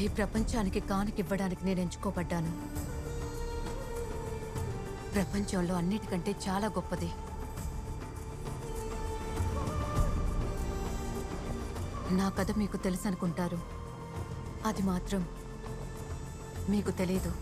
ఈ ప్రపంచానికి కానుకివ్వడానికి నేను ఎంచుకోబడ్డాను. ప్రపంచంలో అన్నిటికంటే చాలా గొప్పది. నా కథ మీకు తెలుసనుకుంటారు, అది మాత్రం మీకు తెలీదు.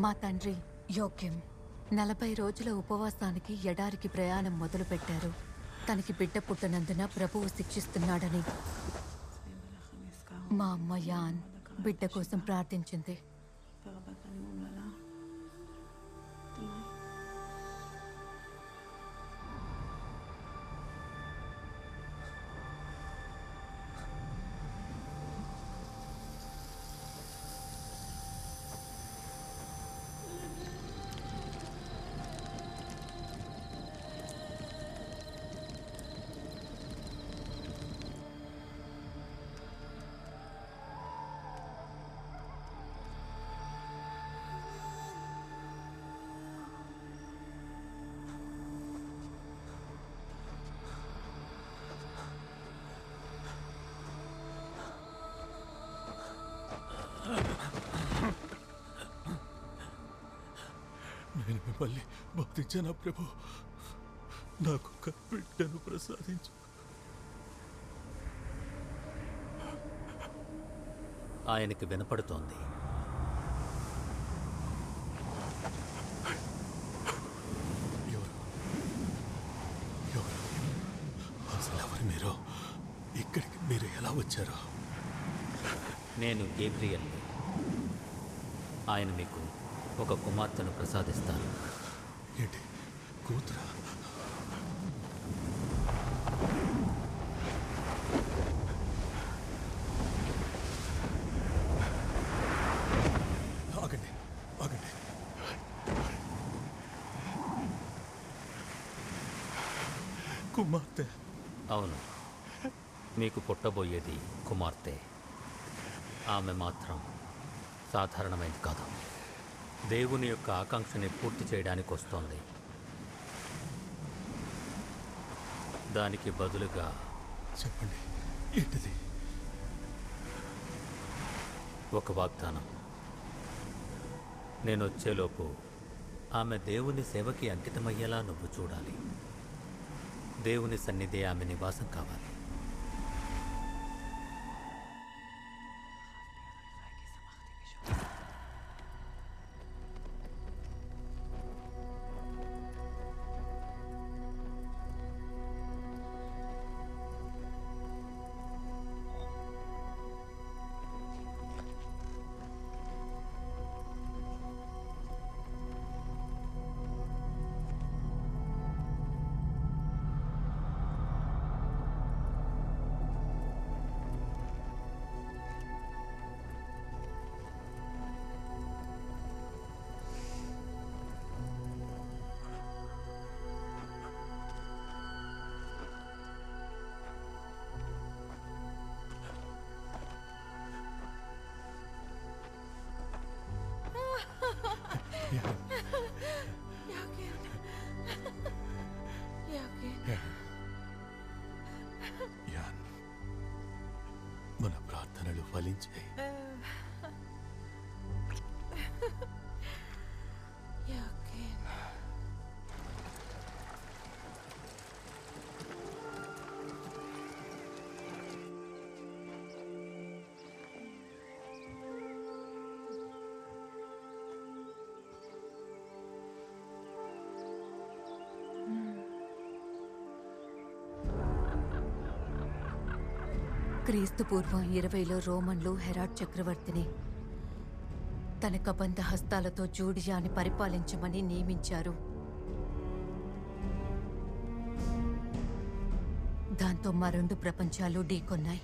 మా తండ్రి యోగ్యం 40 రోజుల ఉపవాసానికి ఎడారికి ప్రయాణం మొదలుపెట్టారు. తనకి బిడ్డ పుట్టనందున ప్రభువు శిక్షిస్తున్నాడని. మా అమ్మ యాన్ బిడ్డ కోసం ప్రార్థించింది. నేను మిమ్మల్ని బాధించానా ప్రభు? నాకు ఒక బిడ్డను ప్రసాదించు. ఆయనకి వినపడుతోంది. అసలు ఎవరు మీరు? ఇక్కడికి మీరు ఎలా వచ్చారు? నేను గేబ్రియల్. ఆయన మీకు ఒక కుమార్తెను ప్రసాదిస్తాను. ఏంటి కూతురా? ఆగండి ఆగండి. కుమార్తె? అవును, మీకు పుట్టబోయేది కుమార్తె. ఆమె మాత్రం సాధారణమైనది కాదు. దేవుని యొక్క ఆకాంక్షని పూర్తి చేయడానికి వస్తోంది. దానికి బదులుగా చెప్పండి, ఏంటిది? ఒక వాగ్దానం. నేను వచ్చేలోపు ఆమె దేవుని సేవకి అంకితమయ్యేలా నువ్వు చూడాలి. దేవుని సన్నిధి ఆమె నివాసం కావాలి. యాన్, మన ప్రార్థనలు ఫలించాయి. క్రీస్తు పూర్వం 20లో రోమన్లు హెరాడ్ చక్రవర్తిని తన కబంధ హస్తాలతో జూడియాని పరిపాలించమని నియమించారు. దాంతో మా 2 ప్రపంచాలు ఢీకొన్నాయి.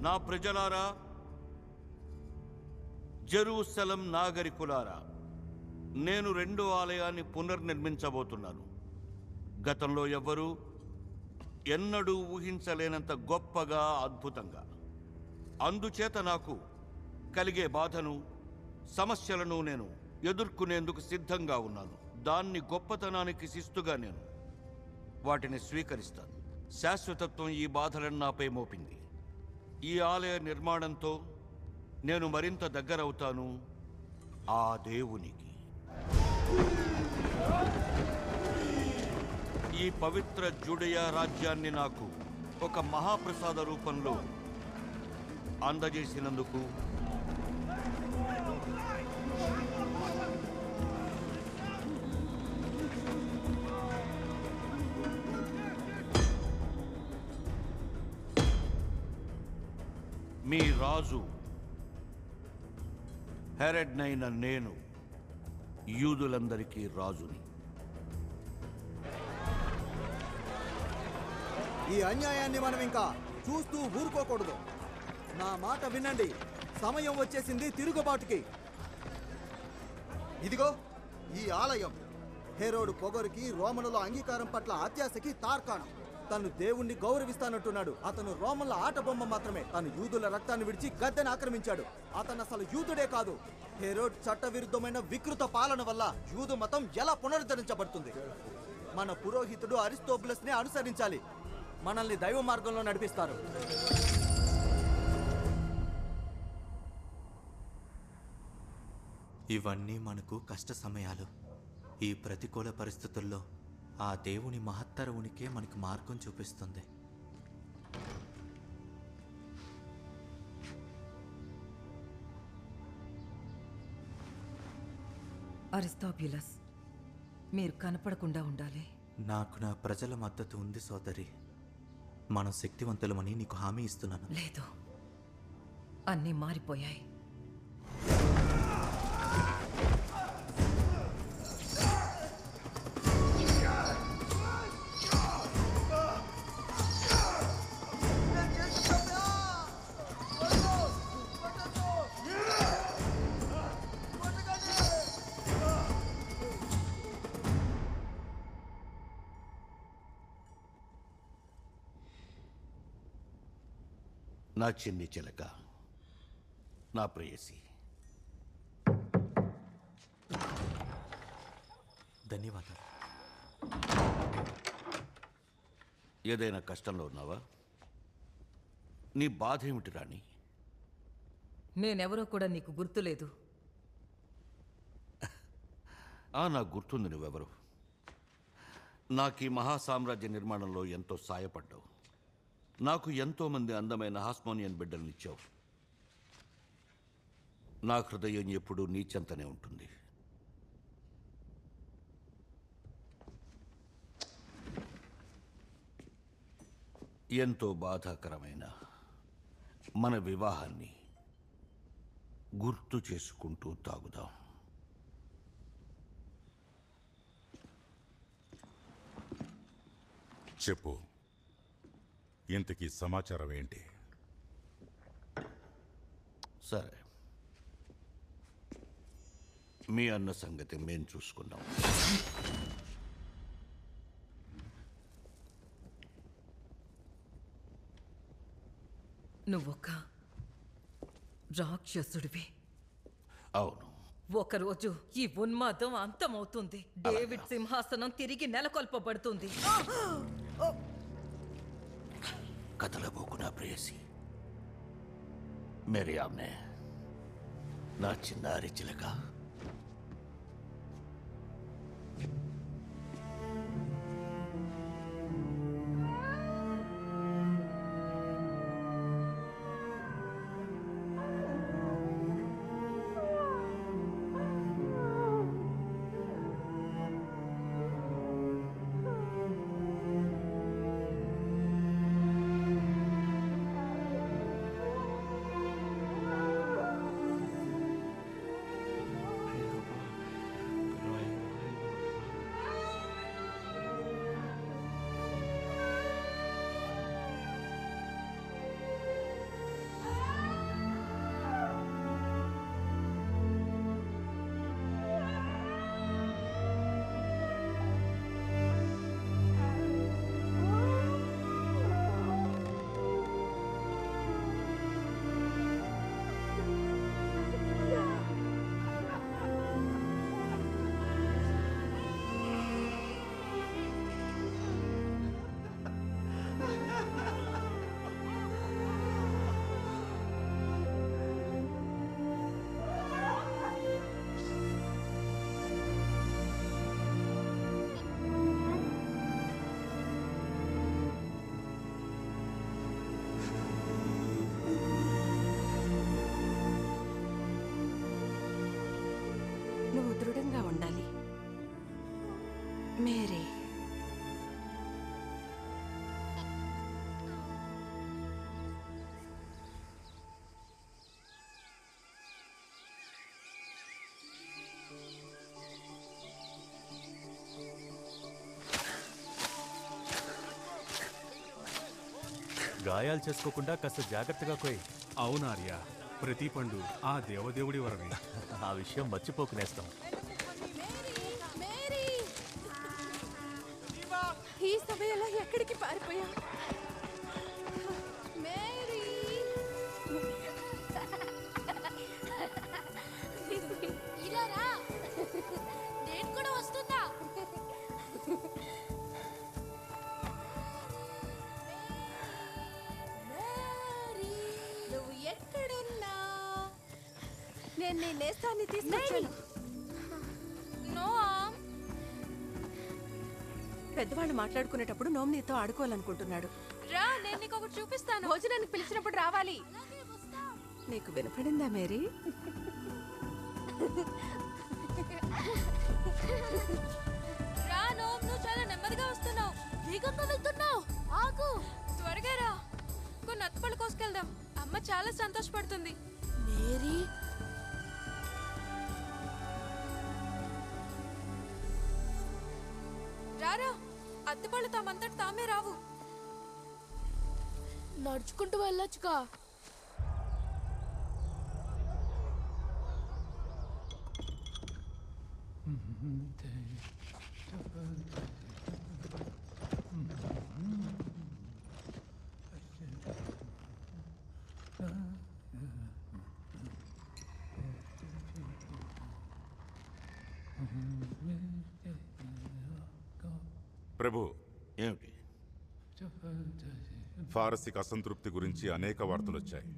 నా ప్రజలారా, జెరూసలం నాగరికులారా, నేను రెండో ఆలయాన్ని పునర్నిర్మించబోతున్నాను. గతంలో ఎవ్వరూ ఎన్నడూ ఊహించలేనంత గొప్పగా, అద్భుతంగా. అందుచేత నాకు కలిగే బాధను, సమస్యలను నేను ఎదుర్కొనేందుకు సిద్ధంగా ఉన్నాను. దాన్ని గొప్పతనానికి శిస్తుగా నేను వాటిని స్వీకరిస్తాను. శాశ్వతత్వం ఈ బాధలను నాపై మోపింది. ఈ ఆలయ నిర్మాణంతో నేను మరింత దగ్గరవుతాను ఆ దేవునికి. ఈ పవిత్ర జూడయా రాజ్యాన్ని నాకు ఒక మహాప్రసాద రూపంలో అందజేసినందుకు మీ రాజు హెరెడ్నైన నేను యూదులందరికీ రాజుని. ఈ అన్యాయాన్ని మనం ఇంకా చూస్తూ ఊరుకోకూడదు. నా మాట వినండి. సమయం వచ్చేసింది తిరుగుబాటుకి. ఇదిగో ఈ ఆలయం హేరోడు పొగరుకి, రోమనుల అంగీకారం పట్ల అత్యాశకి తార్కాణం. తను దేవుణ్ణి గౌరవిస్తానంటున్నాడు. అతను రోమన్ల ఆట బొమ్మ మాత్రమే. తను యూదుల రక్తాన్ని విడిచి గద్దెను ఆక్రమించాడు. అతను అసలు యూదుడే కాదు. హేరోడ్ చట్టవిరుద్ధమైన వికృత పాలన వల్ల యూదు మతం ఎలా పునరుద్ధరించబడుతుంది? మన పురోహితుడు అరిస్టోబులస్ ని అనుసరించాలి. మనల్ని దైవ మార్గంలో నడిపిస్తారు. ఇవన్నీ మనకు కష్ట సమయాలు. ఈ ప్రతికూల పరిస్థితుల్లో ఆ దేవుని మహత్తర ఉనికే మనకు మార్గం చూపిస్తుంది. అరిస్టోబులస్, మీరు కనపడకుండా ఉండాలి. నాకు నా ప్రజల మద్దతు ఉంది సోదరి. మనం శక్తివంతులమని నీకు హామీ ఇస్తున్నాను. లేదు, అన్నీ మారిపోయాయి. నా చిన్ని చిలక, నా ప్రేయసి, ధన్యవాదాలు. ఏదైనా కష్టంలో ఉన్నావా? నీ బాధ ఏమిటి రాణి? నేనెవరో కూడా నీకు గుర్తులేదు. నాకు గుర్తుంది నువ్వెవరు. నాకు ఈ మహాసామ్రాజ్య నిర్మాణంలో ఎంతో సాయపడ్డావు. నాకు ఎంతోమంది అందమైన హాస్మోనియన్ బిడ్డలనిచ్చావు. నా హృదయం ఎప్పుడూ నీ చెంతనే ఉంటుంది. ఎంతో బాధాకరమైన మన వివాహాన్ని గుర్తు చేసుకుంటూ తాగుదాం. చెప్పు, ఇంతకీ సమాచారం ఏంటి? సరే, మీ అన్న సంగతి మేం చూసుకున్నాం. నువ్వొక్క రాక్షసుడివి. అవును. ఒకరోజు ఈ ఉన్మాదం అంతమవుతుంది. డేవిడ్ సింహాసనం తిరిగి నెలకొల్పబడుతుంది. కదలబోకు నా ప్రేయసి. మేరీ ఆమె, నా చిన్నారి చిలక. మేరీ. గాయాలు చేసుకోకుండా కాస్త జాగ్రత్తగా కోయి. అవును ఆర్య, ప్రతి పండు ఆ దేవదేవుడి వరమే. ఆ విషయం మర్చిపోకు నేస్తం. ఈ సమయంలో ఎక్కడికి పారిపోయా? ఇలా రా, నేను కూడా వస్తుందా? నువ్వు ఎక్కడున్నా? నేను నీ నేస్తాన్ని తీసుకొచ్చాను. నోమ్, పెద్దవాళ్ళు మాట్లాడుకునేటప్పుడు నోమ్ నీతో ఆడుకోవాలనుకుంటున్నాడు. రా, నేను నీకు ఒకటి చూపిస్తాను. భోజనానికి పిలిచినప్పుడు రావాలి. నీకు వినపడిందా మేరీ? రా నోమ్, నువ్వు చాలా నెమ్మదిగా వస్తున్నావు. వేగంగా వెళ్తున్నావు. ఆగు, త్వరగా రా. కొన్ని అత్తపళ్ళు కోసుకెళ్దాం. అమ్మ చాలా సంతోషపడుతుంది. మేరీ, రారా. అత్తపళ్ళు తామంతట తామే రావు. నడుచుకుంటూ వెళ్ళొచ్చుగా. ప్రభు, ఏమిటి? ఫారసిక్ అసంతృప్తి గురించి అనేక వార్తలు వచ్చాయి.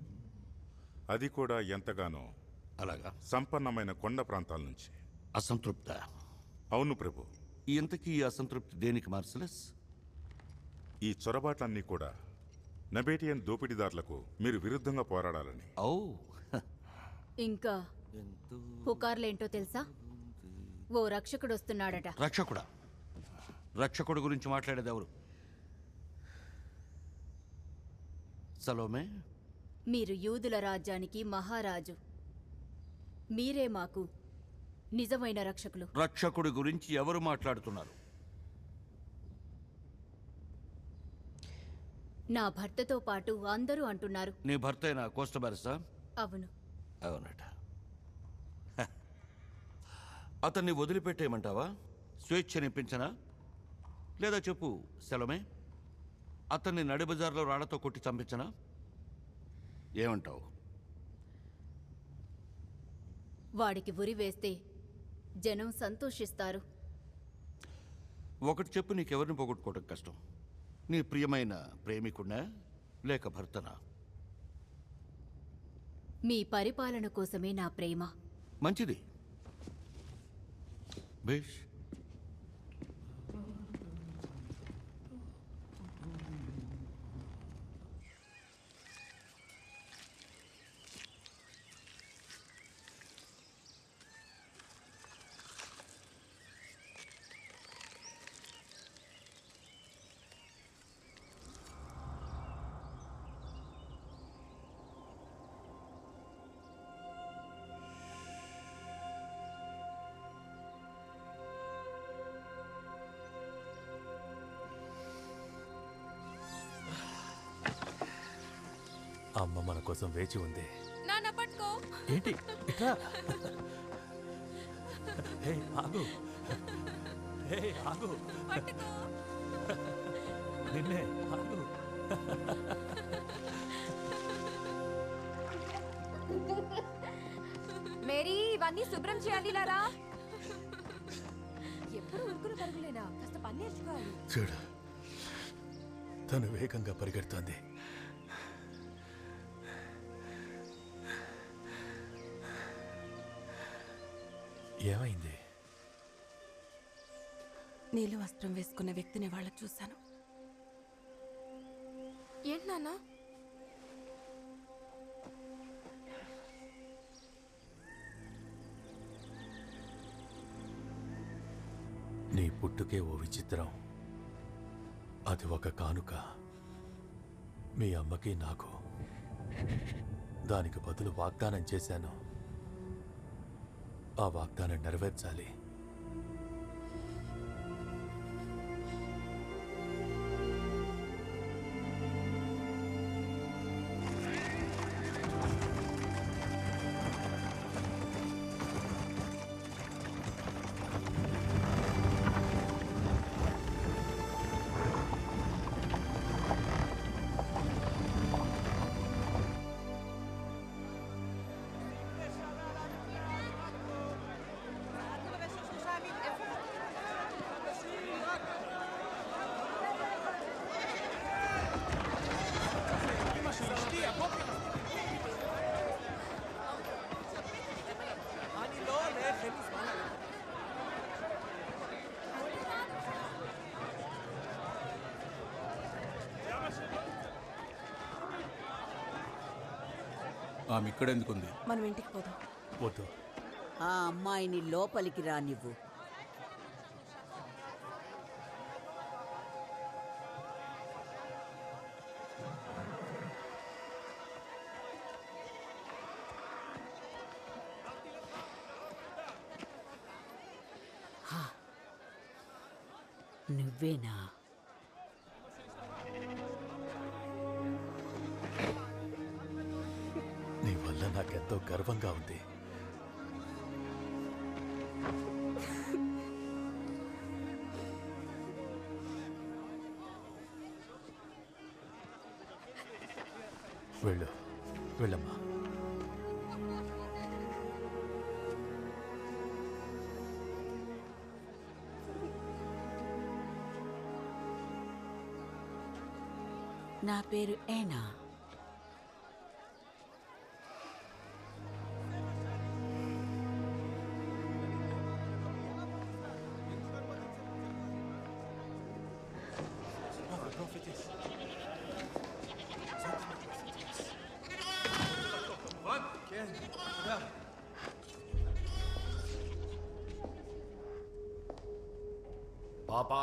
అది కూడా ఎంతగానో అలాగా? సంపన్నమైన కొండ ప్రాంతాల నుంచి. అసంతృప్త? అవును ప్రభు. ఇంతకీ ఈ అసంతృప్తి దేనికి మార్సలస్? ఈ చొరబాట్లన్నీ కూడా నబేటియన్ దోపిడీదారులకు మీరు విరుద్ధంగా పోరాడాలని. ఓ, ఇంకా పుకార్లేంటో తెలుసా? ఓ రక్షకుడు వస్తున్నాడట. రక్షకుడా? రక్షకుడు గురించి మాట్లాడేది ఎవరు? సలోమే, మీరు యూదుల రాజ్యానికి మహారాజు. మీరే మాకు నిజమైన రక్షకులు. రక్షకుడి గురించి ఎవరు మాట్లాడుతున్నారు? నా భర్తతో పాటు అందరూ అంటున్నారు. నీ భర్తైన కోస్టబారిసా? అవును. అవునట. హ. అతన్ని వదిలిపెట్టేయమంటావా? స్వేచ్ఛనిప్పించనా? లేదా చెప్పు సెలమే, అతన్ని నడిబజార్లో రాళ్లతో కొట్టి చంపించనా? ఏమంటావు? వాడికి ఉరి వేస్తే జనం సంతోషిస్తారు. ఒకటి చెప్పు, నీకెవరిని పోగొట్టుకోవడం కష్టం? నీ ప్రియమైన ప్రేమికుడా లేక భర్తనా? మీ పరిపాలన కోసమే నా ప్రేమ. మంచిది. బేష్. అమ్మ మన కోసం వేచి ఉంది. నాన్న పట్టుకో. ఏంటి ఇట్లా? హే ఆగు, హే ఆగు, పట్టుకో. నిన్నే ఆగు. మేరీ, ఇవన్నీ శుభ్రం చేయాలి. లారా, ఎప్పుడు ఉరుకులు పరుగులేనా? కాస్త పని నేర్చుకోవాలి. చూడు, తను వేగంగా పరిగెడుతోంది. ఏమైంది? నీలి వస్త్రం వేసుకున్న వ్యక్తిని వాళ్ళ చూశాను. ఏంటి నాన్న? నీ పుట్టుకే ఓ విచిత్రం. అది ఒక కానుక మీ అమ్మకి నాకు. దానికి బదులు వాగ్దానం చేశాను. ఆ వాగ్దానం నెరవేర్చాలి. ఆమె ఇక్కడెందుకుంది? మనం ఇంటికి పోదాం. వద్దు. ఆ అమ్మాయిని లోపలికి రానివ్వు. నువ్వేనా? నీ వల్ల నాకెంతో గర్వంగా ఉంది. వెళ్ళు, వెళ్ళమ్మా. నా పేరు ఏనా. పాపా,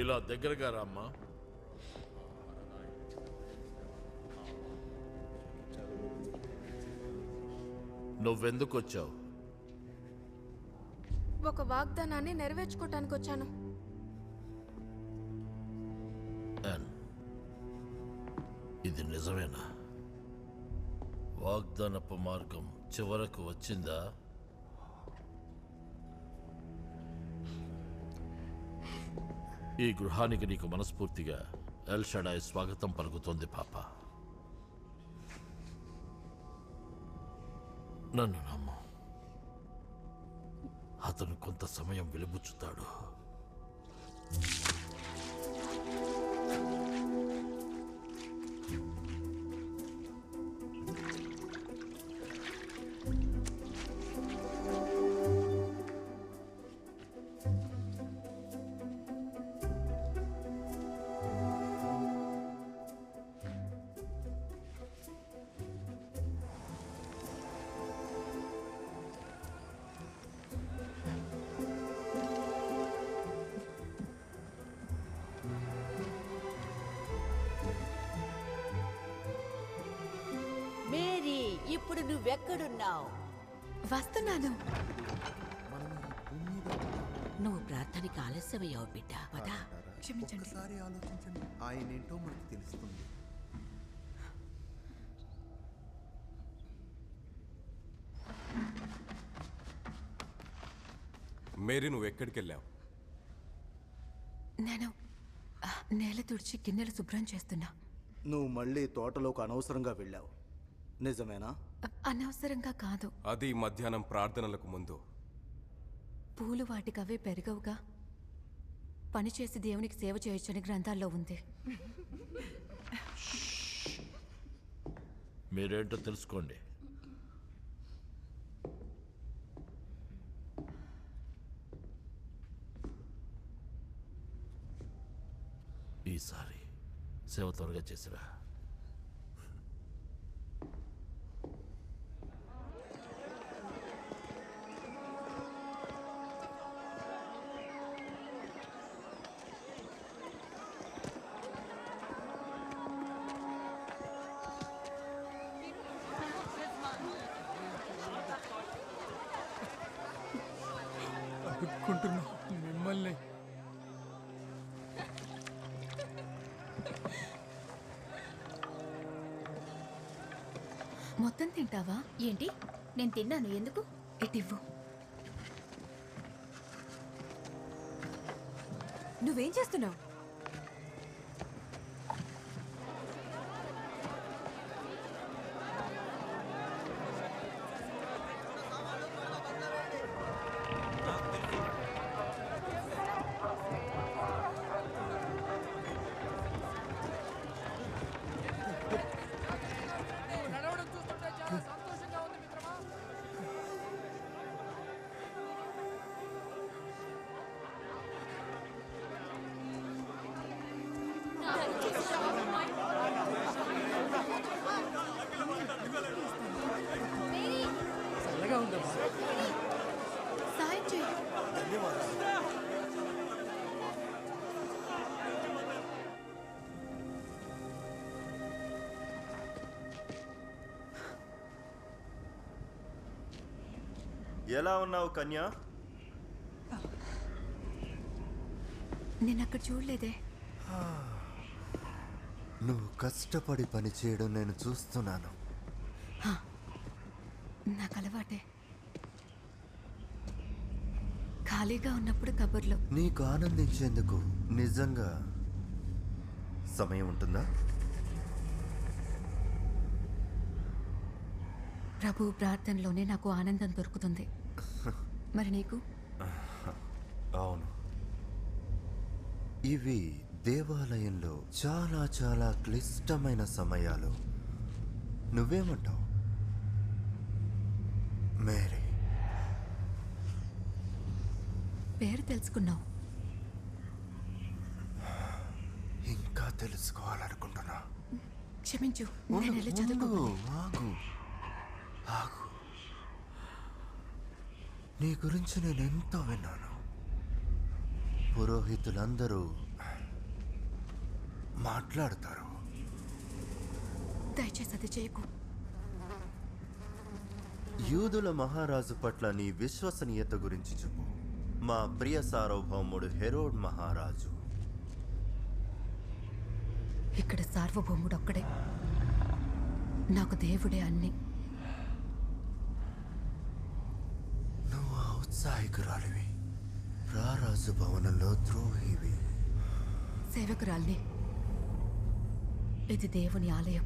ఇలా దగ్గరగా రామ్మా. నువ్వెందుకు వచ్చావు? ఒక వాగ్దానాన్ని నెరవేర్చుకోవటానికి వచ్చాను. ఇది నిజమేనా? వాగ్దానపు మార్గం చివరకు వచ్చిందా? ఈ గృహానికి నీకు మనస్ఫూర్తిగా ఎల్ షడాయ్ స్వాగతం పలుకుతోంది పాప. నన్ను నమ్ము, అతను కొంత సమయం వెలుబుచ్చుతాడు. మేరీ, ఇప్పుడు నువ్వెక్కడున్నావు? వస్తున్నాను. నువ్వు ప్రార్థనకి ఆలస్యమయ్యావు బిడ్డ. పదా. క్షమించండి. ఒకసారి ఆలోచించండి, ఆయన ఏంటో మనకు తెలుస్తుంది. మేరీ, నువ్వు ఎక్కడికి వెళ్ళావు? నేను నేల తుడిచి గిన్నెలు శుభ్రం చేస్తున్నా. నువ్వు మళ్ళీ తోటలోకి అనవసరంగా వెళ్ళావు, నిజమేనా? అనవసరంగా కాదు. అది మధ్యాహ్నం ప్రార్థనలకు ముందు. పూలు వాటికవే పెరగవుగా. పనిచేసి దేవునికి సేవ చేయొచ్చని గ్రంథాల్లో ఉంది. మీరేంటో తెలుసుకోండి. ఈసారి సేవ త్వరగా చేసిరా. అడుక్కుంటున్నా మిమ్మల్ని. మొత్తం తింటావా? ఏంటి? నేను తిన్నాను, ఎందుకు? ఇటివ్వు. నువ్వేం చేస్తున్నావు? చల్లగా ఉందమ్మా. సాయం చేయి. ఎలా ఉన్నావు కన్యా? నేను అక్కడ చూడలేదే. నువ్వు కష్టపడి పని చేయడం నేను చూస్తున్నాను. నాకు అలవాటే. ఖాళీగా ఉన్నప్పుడు కబుర్లు. నీకు ఆనందించేందుకు నిజంగా సమయం ఉంటుందా? ప్రభు ప్రార్థనలోనే నాకు ఆనందం దొరుకుతుంది. మరి నీకు? అవును. ఇవి దేవాలయంలో చాలా చాలా క్లిష్టమైన సమయాలు. నువ్వేమంటావు మేరీ? పేరు తెలుసుకున్నావు. ఇంకా తెలుసుకోవాలనుకుంటున్నా. క్షమించు, నేను వెళ్ళి చదువుకోవాలి. ఆగు ఆగు. నీ గురించి నేను ఎంతో విన్నాను. పురోహితులందరూ మాట్లాడతారు. దయచేసి అది చేయకు. యూదుల మహారాజు పట్ల నీ విశ్వసనీయత గురించి చెప్పు. మా ప్రియ సార్వభౌముడు హెరోడ్ మహారాజు. ఇక్కడ సార్వభౌముడు ఒక్కడే. నాకు దేవుడే అన్ని. నువ్వు ఔత్సాహికురాలివి, రారాజు భవనంలో ద్రోహివి. సేవకురాల్ని. ఇది దేవుని ఆలయం.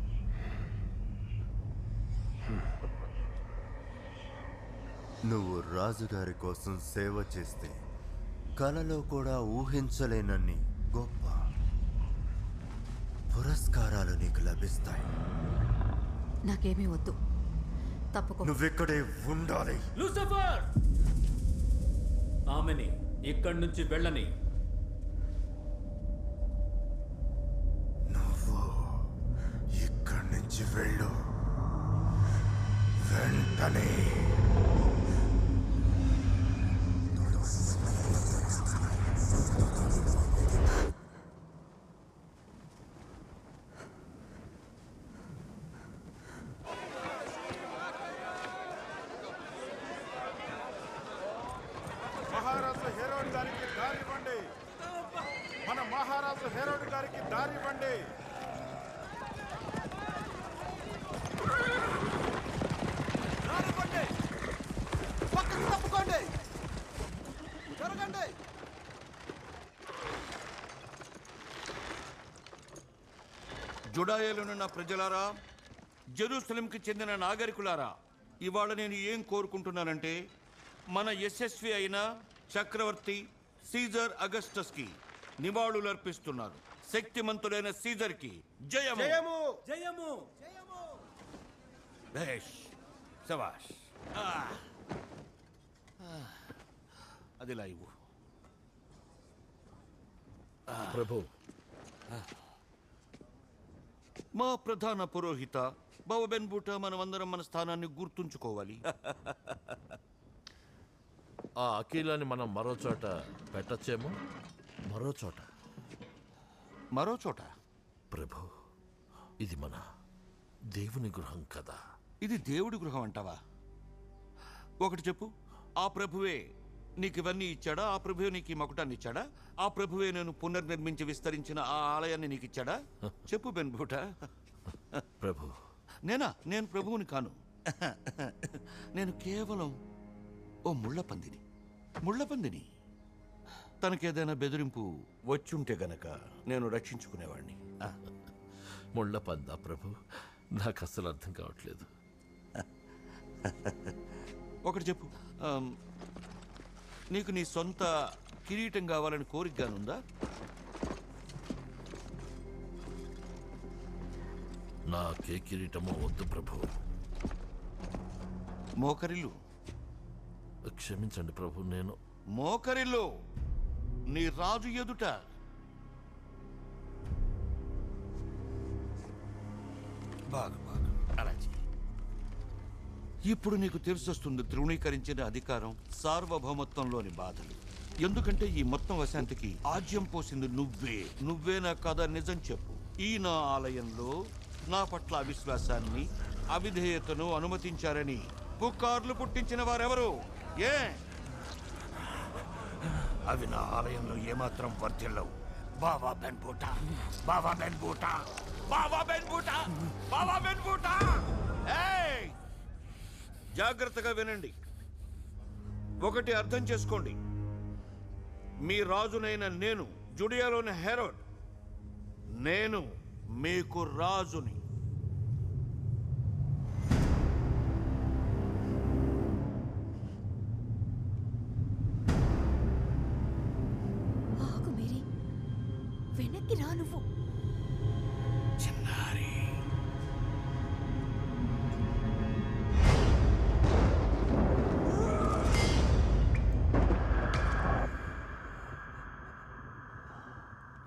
నువ్వు రాజుగారి కోసం సేవ చేస్తే కలలో కూడా ఊహించలేనన్ని గొప్ప పురస్కారాలు నీకు లభిస్తాయి. నాకేమీ వద్దు. తప్పుకో. నువ్వెక్కడే ఉండాలి. లూసిఫర్! ఆమెని ఇక్కడి నుంచి వెళ్ళని. నువ్వు ఇక్కడి నుంచి వెళ్ళు వెంటనే. మహారాజు హెరోడ్ గారికి దారివ్వండి. మన మహారాజు హెరోడ్ గారికి దారివ్వండి. రానివ్వండి. పక్కకు తప్పుకోండి. జరగండి. జుడాయేలునున్న ప్రజలారా, జెరూసలంకి చెందిన నాగరికులారా, ఇవాళ నేను ఏం కోరుకుంటున్నానంటే, మన యశస్వి అయిన చక్రవర్తి సీజర్ అగస్టస్కి నివాళులర్పిస్తున్నారు. శక్తిమంతుడైన సీజర్కి జయము. జయము జయము. భేష్, శభాష్. అదిలా ఇవ్వు. ప్రభు, మా ప్రధాన పురోహిత బాబెన్ బూటా, మనమందరం మన స్థానాన్ని గుర్తుంచుకోవాలి. ఆ అఖిలాన్ని మనం మరో చోట పెట్టచ్చేమో. మరో చోట. మరో చోట? ప్రభు, ఇది మన దేవుని గృహం కదా. ఇది దేవుడి గృహం అంటావా? ఒకటి చెప్పు, ఆ ప్రభువే నీకు ఇవన్నీ ఇచ్చాడా? ఆ ప్రభువే నీకు ఈ మకుటాన్ని ఇచ్చాడా? ఆ ప్రభువే నేను పునర్నిర్మించి విస్తరించిన ఆ ఆలయాన్ని నీకు ఇచ్చాడా? చెప్పు బెన్బూట. ప్రభు, నేను ప్రభువుని కాను. నేను కేవలం ఓ ముళ్ళపందిని. తనకేదైనా బెదిరింపు వచ్చుంటే గనక నేను రక్షించుకునేవాడిని. ముళ్ళ పందా ప్రభు? నాకు అసలు అర్థం కావట్లేదు. ఒకటి చెప్పు, నీకు నీ సొంత కిరీటం కావాలని కోరికగానుందా? నాకే కిరీటమో వద్దు ప్రభు. మోకరిల్లు. క్షమించండి ప్రభు, నేను మోకరిల్లు నీ రాజు ఎదుట. బాగా అలా చెయ్యి. ఇప్పుడు నీకు తెలిసొస్తుంది ధృవీకరించిన అధికారం, సార్వభౌమత్వంలోని బాధలు. ఎందుకంటే ఈ మొత్తం అశాంతికి ఆజ్యం పోసింది నువ్వే నా కథ నిజం చెప్పు. ఈ నా ఆలయంలో నా పట్ల అవిశ్వాసాన్ని, అవిధేయతను అనుమతించారని పుకార్లు పుట్టించిన వారెవరు? అవి నా ఆలయంలో ఏమాత్రం వర్తిల్లవు. బావా బెన్బూటా. జాగ్రత్తగా వినండి. ఒకటి అర్థం చేసుకోండి. మీ రాజునైన నేను, జుడియాలోని హెరోడ్, నేను మీకు రాజుని. ఆగు మేరీ, వెనక్కి రా నువ్వు. చిన్నారి,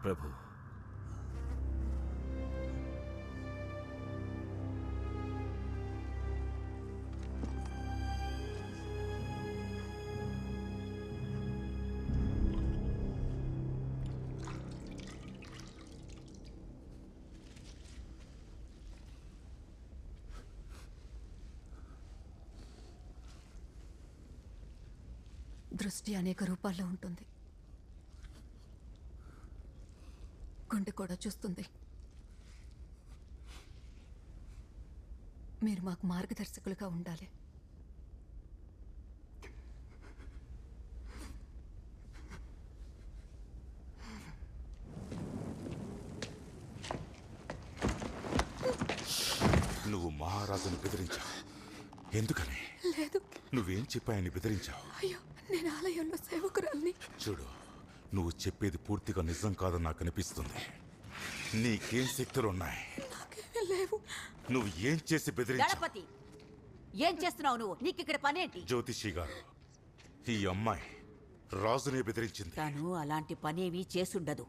ప్రభు, దృష్టి అనేక రూపాల్లో ఉంటుంది. గుండె కూడా చూస్తుంది. మీరు మాకు మార్గదర్శకులుగా ఉండాలి. నువ్వు మహారాజును బెదిరించావు. ఎందుకని? లేదు. నువ్వేం చెప్పాయని బెదిరించావు? అయ్యో, నేను ఆలయంలో సేవకురాల్ని. చూడు, నువ్వు చెప్పేది పూర్తిగా నిజం కాదని నాకు అనిపిస్తుంది. నీకేం శక్తులున్నాయి? నాకేమీ లేవు. నువ్వు ఏం చేసి బెదిరించావు? గణపతి, ఏం చేస్తున్నావు నువ్వు? నీకిక్కడ పనేంటి? జ్యోతిషి గారు, ఈ అమ్మాయి రాజునే బెదిరించింది. తను అలాంటి పనేమీ చేసుండదు.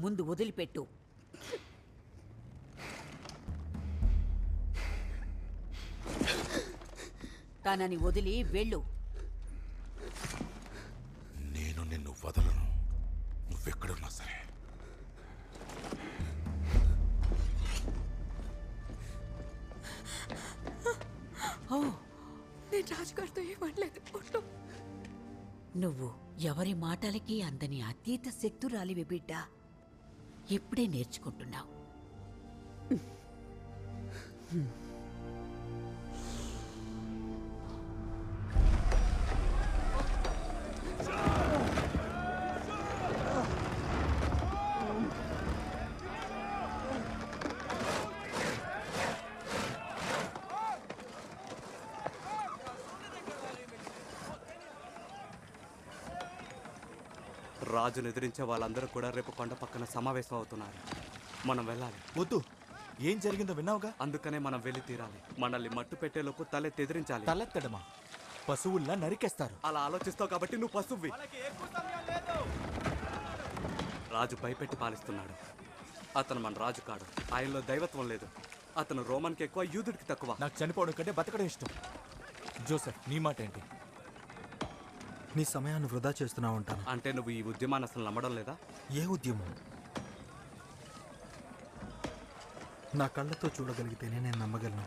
ముందు వదిలిపెట్టు. తనని వదిలి వెళ్ళు. నేను నిన్ను వదలను, నువ్వెక్కడున్నా సరే. నేను రాజుగారితో ఏమనలేదు. నువ్వు ఎవరి మాటలకి అందని అతీత శక్తురాలివి బిడ్డ. ఇప్పుడే నేర్చుకుంటున్నావు. రాజును ఎదిరించే వాళ్ళందరూ కూడా రేపు కొండ పక్కన సమావేశం అవుతున్నారు. మనం వెళ్ళాలి. వద్దు, ఏం జరిగిందో విన్నావుగా. అందుకనే మనం వెళ్ళి తీరాలి. మనల్ని మట్టు పెట్టేలోపు తలెత్తి ఎదిరించాలి. తలెత్తడమా? పశువుల్లా నరికేస్తారు. అలా ఆలోచిస్తావు కాబట్టి నువ్వు పశువువి. రాజు భయపెట్టి పాలిస్తున్నాడు. అతను మన రాజు కాడు. ఆయనలో దైవత్వం లేదు. అతను రోమన్కి ఎక్కువ, యూదుడికి తక్కువ. నాకు చనిపోవడం కంటే బతకడం ఇష్టం. జోసెఫ్, నీ మాట ఏంటి? నీ సమయాన్ని వృధా చేస్తున్నావు అంటాను. అంటే నువ్వు ఈ ఉద్యమాన్ని అసలు నమ్మడం లేదా? ఏ ఉద్యమం? నా కళ్ళతో చూడగలిగితేనే నేను నమ్మగలను.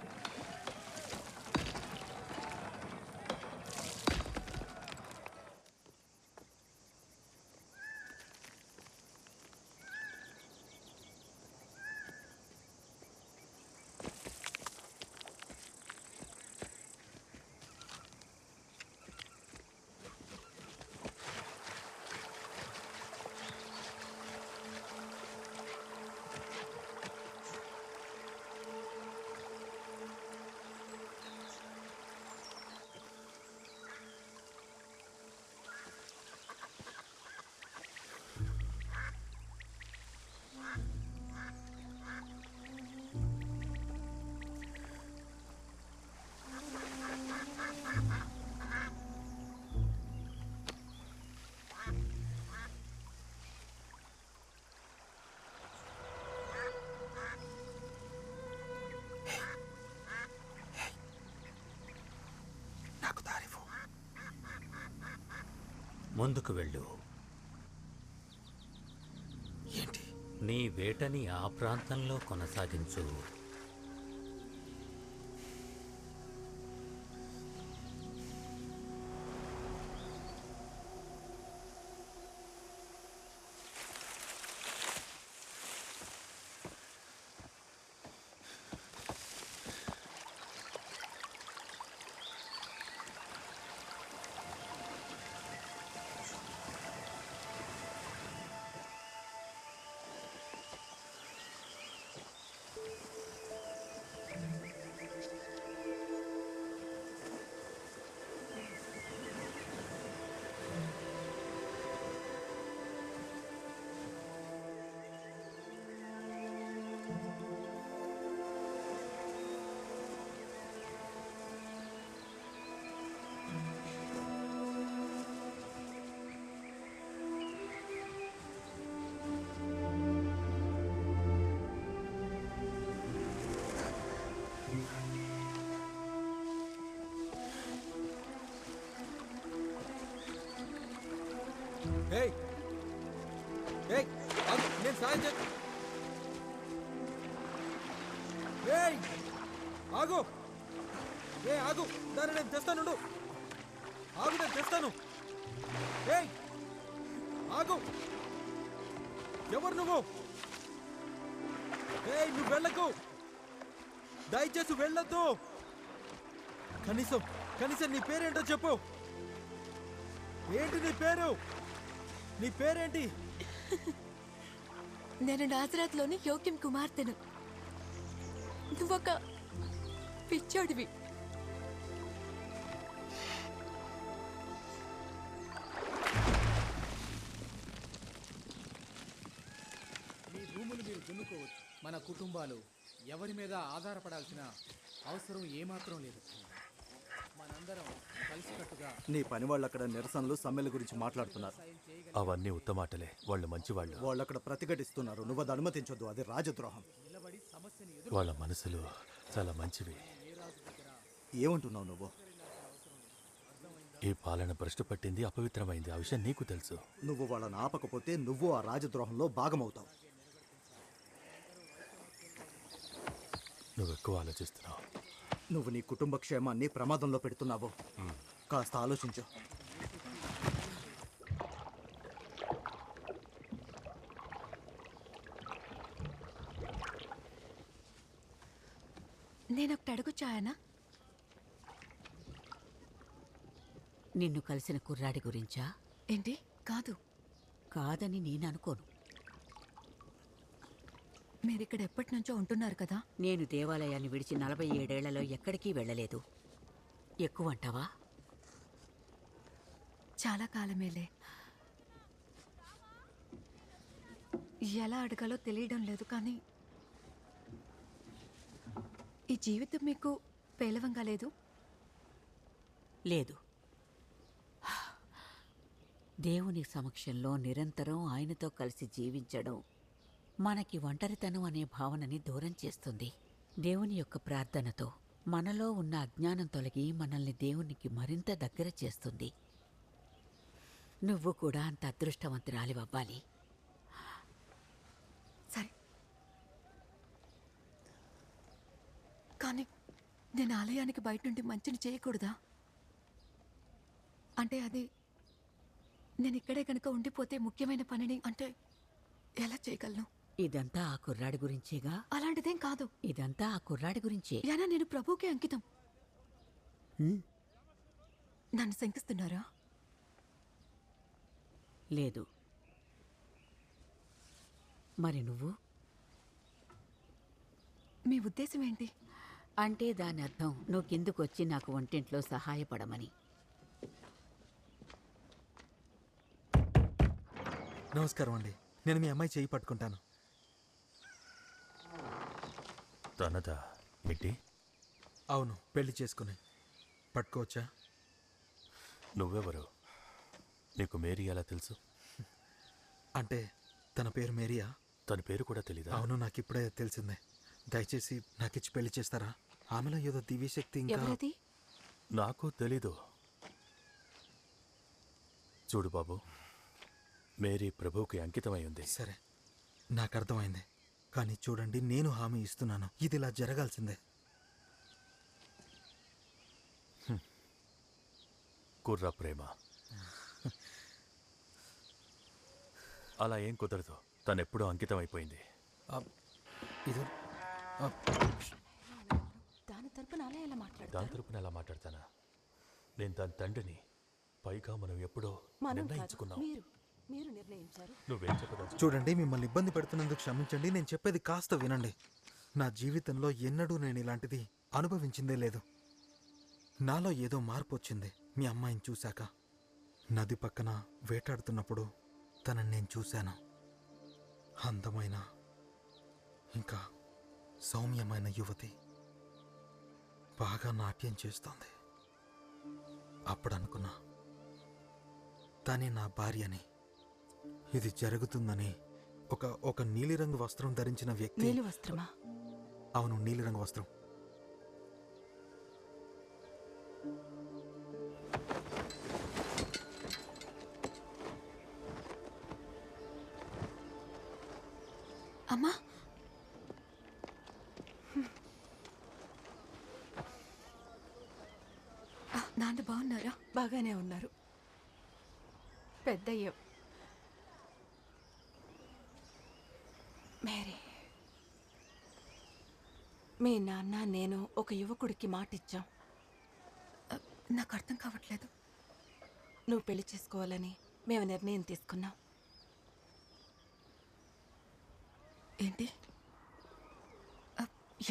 ముందుకు వెళ్ళు. ఏంటి? నీ వేటని ఆ ప్రాంతంలో కొనసాగించు. ఏయ్ ఏయ్ ఆగు, నేను సాయం చే ఏయ్ ఆగు ఆగు దాన్ని నేను తెస్తాను. ఆగు, నేను తెస్తాను. ఏయ్ ఆగు, ఎవరు నువ్వు? ఏయ్ నువ్వు వెళ్ళకు, దయచేసి వెళ్ళొద్దు. కనీసం నీ పేరేంటో చెప్పు. ఏంటి నీ పేరు? నీ పేరేంటి? నేను నాజరాత్లోని యోక్యం కుమార్తెను. నువ్వొక పిచ్చోడివి. మీ భూములు మీరు దున్నుకోవచ్చు. మన కుటుంబాలు ఎవరి మీద ఆధారపడాల్సిన అవసరం ఏమాత్రం లేదు. మనందరం కలిసికట్టుగా. నీ పని వాళ్ళు అక్కడ నిరసనలు సమ్మెల గురించి మాట్లాడుతున్నారు. అవన్నీ ఉత్తమాటలే. వాళ్ళు మంచివాళ్ళు. వాళ్ళు అక్కడ ప్రతిఘటిస్తున్నారు. నువ్వు అది అనుమతించొద్దు. అది రాజద్రోహం. వాళ్ళ మనసులు చాలా మంచివి. ఏమంటున్నావు నువ్వు? ఈ పాలన భ్రష్టు పట్టింది, అపవిత్రమైంది. ఆ విషయం నీకు తెలుసు. నువ్వు వాళ్ళని ఆపకపోతే నువ్వు ఆ రాజద్రోహంలో భాగమవుతావు. నువ్వు ఎక్కువ ఆలోచిస్తున్నావు. నువ్వు నీ కుటుంబ క్షేమాన్ని ప్రమాదంలో పెడుతున్నావు. కాస్త ఆలోచించు. నేనొకటి అడుగుచాయనా? నిన్ను కలిసిన కుర్రాడి గురించా? ఏంటి? కాదు. కాదని నేను అనుకోను. మీరిక్కడ ఎప్పటి నుంచో ఉంటున్నారు కదా? నేను దేవాలయాన్ని విడిచి 47 ఏళ్లలో ఎక్కడికి వెళ్ళలేదు. ఎక్కువ అంటావా? చాలా కాలమేలే. ఎలా అడగాలో తెలియడం లేదు, కానీ ఈ జీవితం మీకు పేలవంగా లేదు? లేదు. దేవుని సమక్షంలో నిరంతరం ఆయనతో కలిసి జీవించడం మనకి ఒంటరితనం అనే భావనని దూరం చేస్తుంది. దేవుని యొక్క ప్రార్థనతో మనలో ఉన్న అజ్ఞానం తొలగి మనల్ని దేవునికి మరింత దగ్గర చేస్తుంది. నువ్వు కూడా అంత అదృష్టవంతురాలివవ్వాలి. సరే, కానీ నేను ఆలయానికి బయట నుండి మంచిని చేయకూడదా? అంటే అది నేను ఇక్కడే కనుక ఉండిపోతే ముఖ్యమైన పనిని అంటే ఎలా చేయగలను? ఇదంతా ఆ కుర్రాడి గురించేగా? అలాంటిదేం కాదు. ఇదంతా ఆ కుర్రాడి గురించే. యానా, నేను ప్రభువుకే అంకితం. నన్ను శంకిస్తున్నారా? లేదు. మరి నువ్వు? మీ ఉద్దేశం ఏంటి? అంటే దాని అర్థం నువ్వు కిందకొచ్చి నాకు వంటింట్లో సహాయపడమని. నమస్కారం అండి. నేను మీ అమ్మాయి చేయి పట్టుకుంటాను. తనదా మిట్టి? అవును, పెళ్లి చేసుకుని. పట్టుకోవచ్చా? నువ్వెవరు? నీకు మేరీ ఎలా తెలుసు? అంటే తన పేరు మేరీయా? తన పేరు కూడా తెలీదా? అవును, నాకు ఇప్పుడే తెలిసిందే. దయచేసి నాకిచ్చి పెళ్లి చేస్తారా? ఆమెలో ఏదో దివ్యశక్తి ఇంకా. నాకు తెలీదు. చూడు బాబు, మేరీ ప్రభువుకి అంకితమై ఉంది. సరే, నాకు అర్థమైంది. కానీ చూడండి, నేను హామీ ఇస్తున్నాను, ఇది ఇలా జరగాల్సిందే. కుర్ర ప్రేమ అలా ఏం కుదరదు. తనెప్పుడూ అంకితం అయిపోయింది. ఇది దాని తరపున అలా ఎలా మాట్లాడతారు? దాని తరపున ఎలా మాట్లాడతానా? నేను దాని తండ్రిని. పైగా మనం ఎప్పుడో మనం కాదు, నిర్ణయించుకున్నాం. మీరు నిర్ణయించారు. నువ్వేం చెప్పదా? చూడండి, మిమ్మల్ని ఇబ్బంది పెడుతున్నందుకు క్షమించండి. నేను చెప్పేది కాస్త వినండి. నా జీవితంలో ఎన్నడూ నేను ఇలాంటిది అనుభవించిందే లేదు. నాలో ఏదో మార్పు వచ్చింది మీ అమ్మాయిని చూశాక. నది పక్కన వేటాడుతున్నప్పుడు తనని నేను చూశాను. అందమైన ఇంకా సౌమ్యమైన యువతి, బాగా నాట్యం చేస్తోంది. అప్పుడు అనుకున్నా, తనే నా భార్యని. ఇది జరుగుతుందని ఒక నీలిరంగు వస్త్రం ధరించిన వ్యక్తి. నీలి వస్త్రమా? అవును, నీలిరంగు వస్త్రం. అమ్మా, నాన్న బాగున్నారా? బాగానే ఉన్నారు. పెద్దయ్య మేరీ, మీ నాన్న నేను ఒక యువకుడికి మాటిచ్చాం. నాకు అర్థం కావట్లేదు. నువ్వు పెళ్లి చేసుకోవాలని మేము నిర్ణయం తీసుకున్నాం. ఏంటి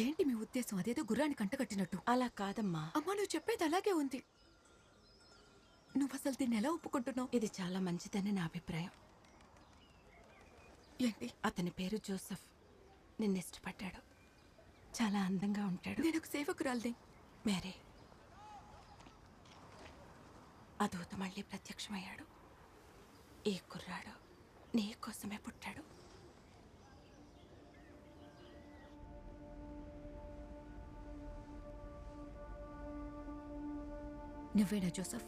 ఏంటి మీ ఉద్దేశం? అదేదో గుర్రాన్ని కంటకట్టినట్టు. అలా కాదమ్మా. అమ్మా, నువ్వు చెప్పేది అలాగే ఉంది. నువ్వు అసలు దీన్ని ఎలా ఒప్పుకుంటున్నావు? ఇది చాలా మంచిదని నా అభిప్రాయం. ఏంటి? అతని పేరు జోసెఫ్. నిన్ను ఇష్టపడ్డాడు. చాలా అందంగా ఉంటాడు. నేను ఒక సేవకురాల్ని. మేరీ, ఆ దూత మళ్ళీ ప్రత్యక్షమయ్యాడు. ఈ కుర్రాడు నీ కోసమే పుట్టాడు. నువ్వేనా జోసెఫ్?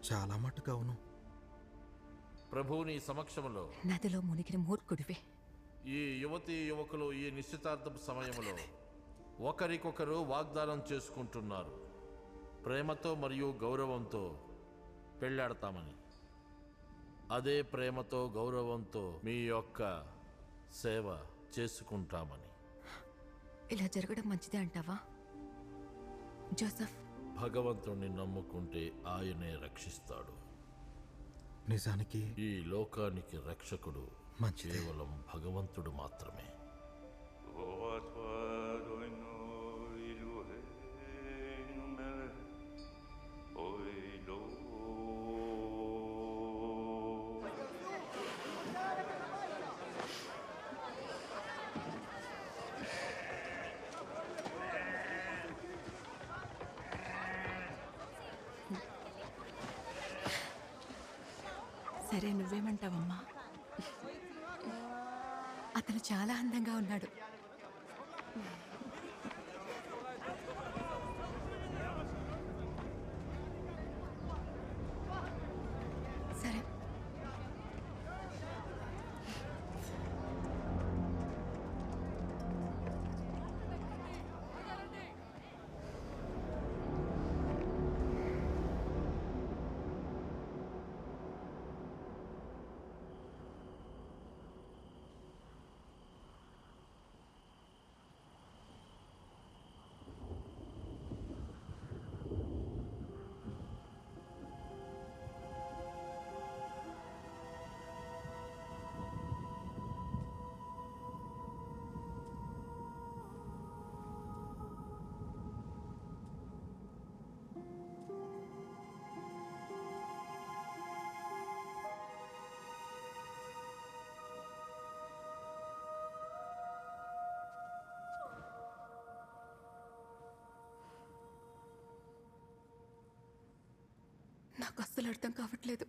చాలా మటుకు అవును. ప్రభువుని సమక్షంలో నదిలో మునిగిన మూర్ఖుడివే. ఈ యువతి యువకులు ఈ నిశ్చితార్థపు సమయంలో ఒకరికొకరు వాగ్దానం చేసుకుంటున్నారు. ప్రేమతో మరియు గౌరవంతో పెళ్ళాడతామని. అదే ప్రేమతో గౌరవంతో మీ యొక్క సేవ చేసుకుంటామని. ఇలా జరగడం మంచిదే అంటావా జోసెఫ్? భగవంతుణ్ణి నమ్ముకుంటే ఆయనే రక్షిస్తాడు. నిజానికి ఈ లోకానికి రక్షకుడు కేవలం భగవంతుడు మాత్రమే. సరే, నువ్వేమంటావమ్మా? అతను చాలా అందంగా ఉన్నాడు. సరే, నాకు అస్సలు అర్థం కావట్లేదు.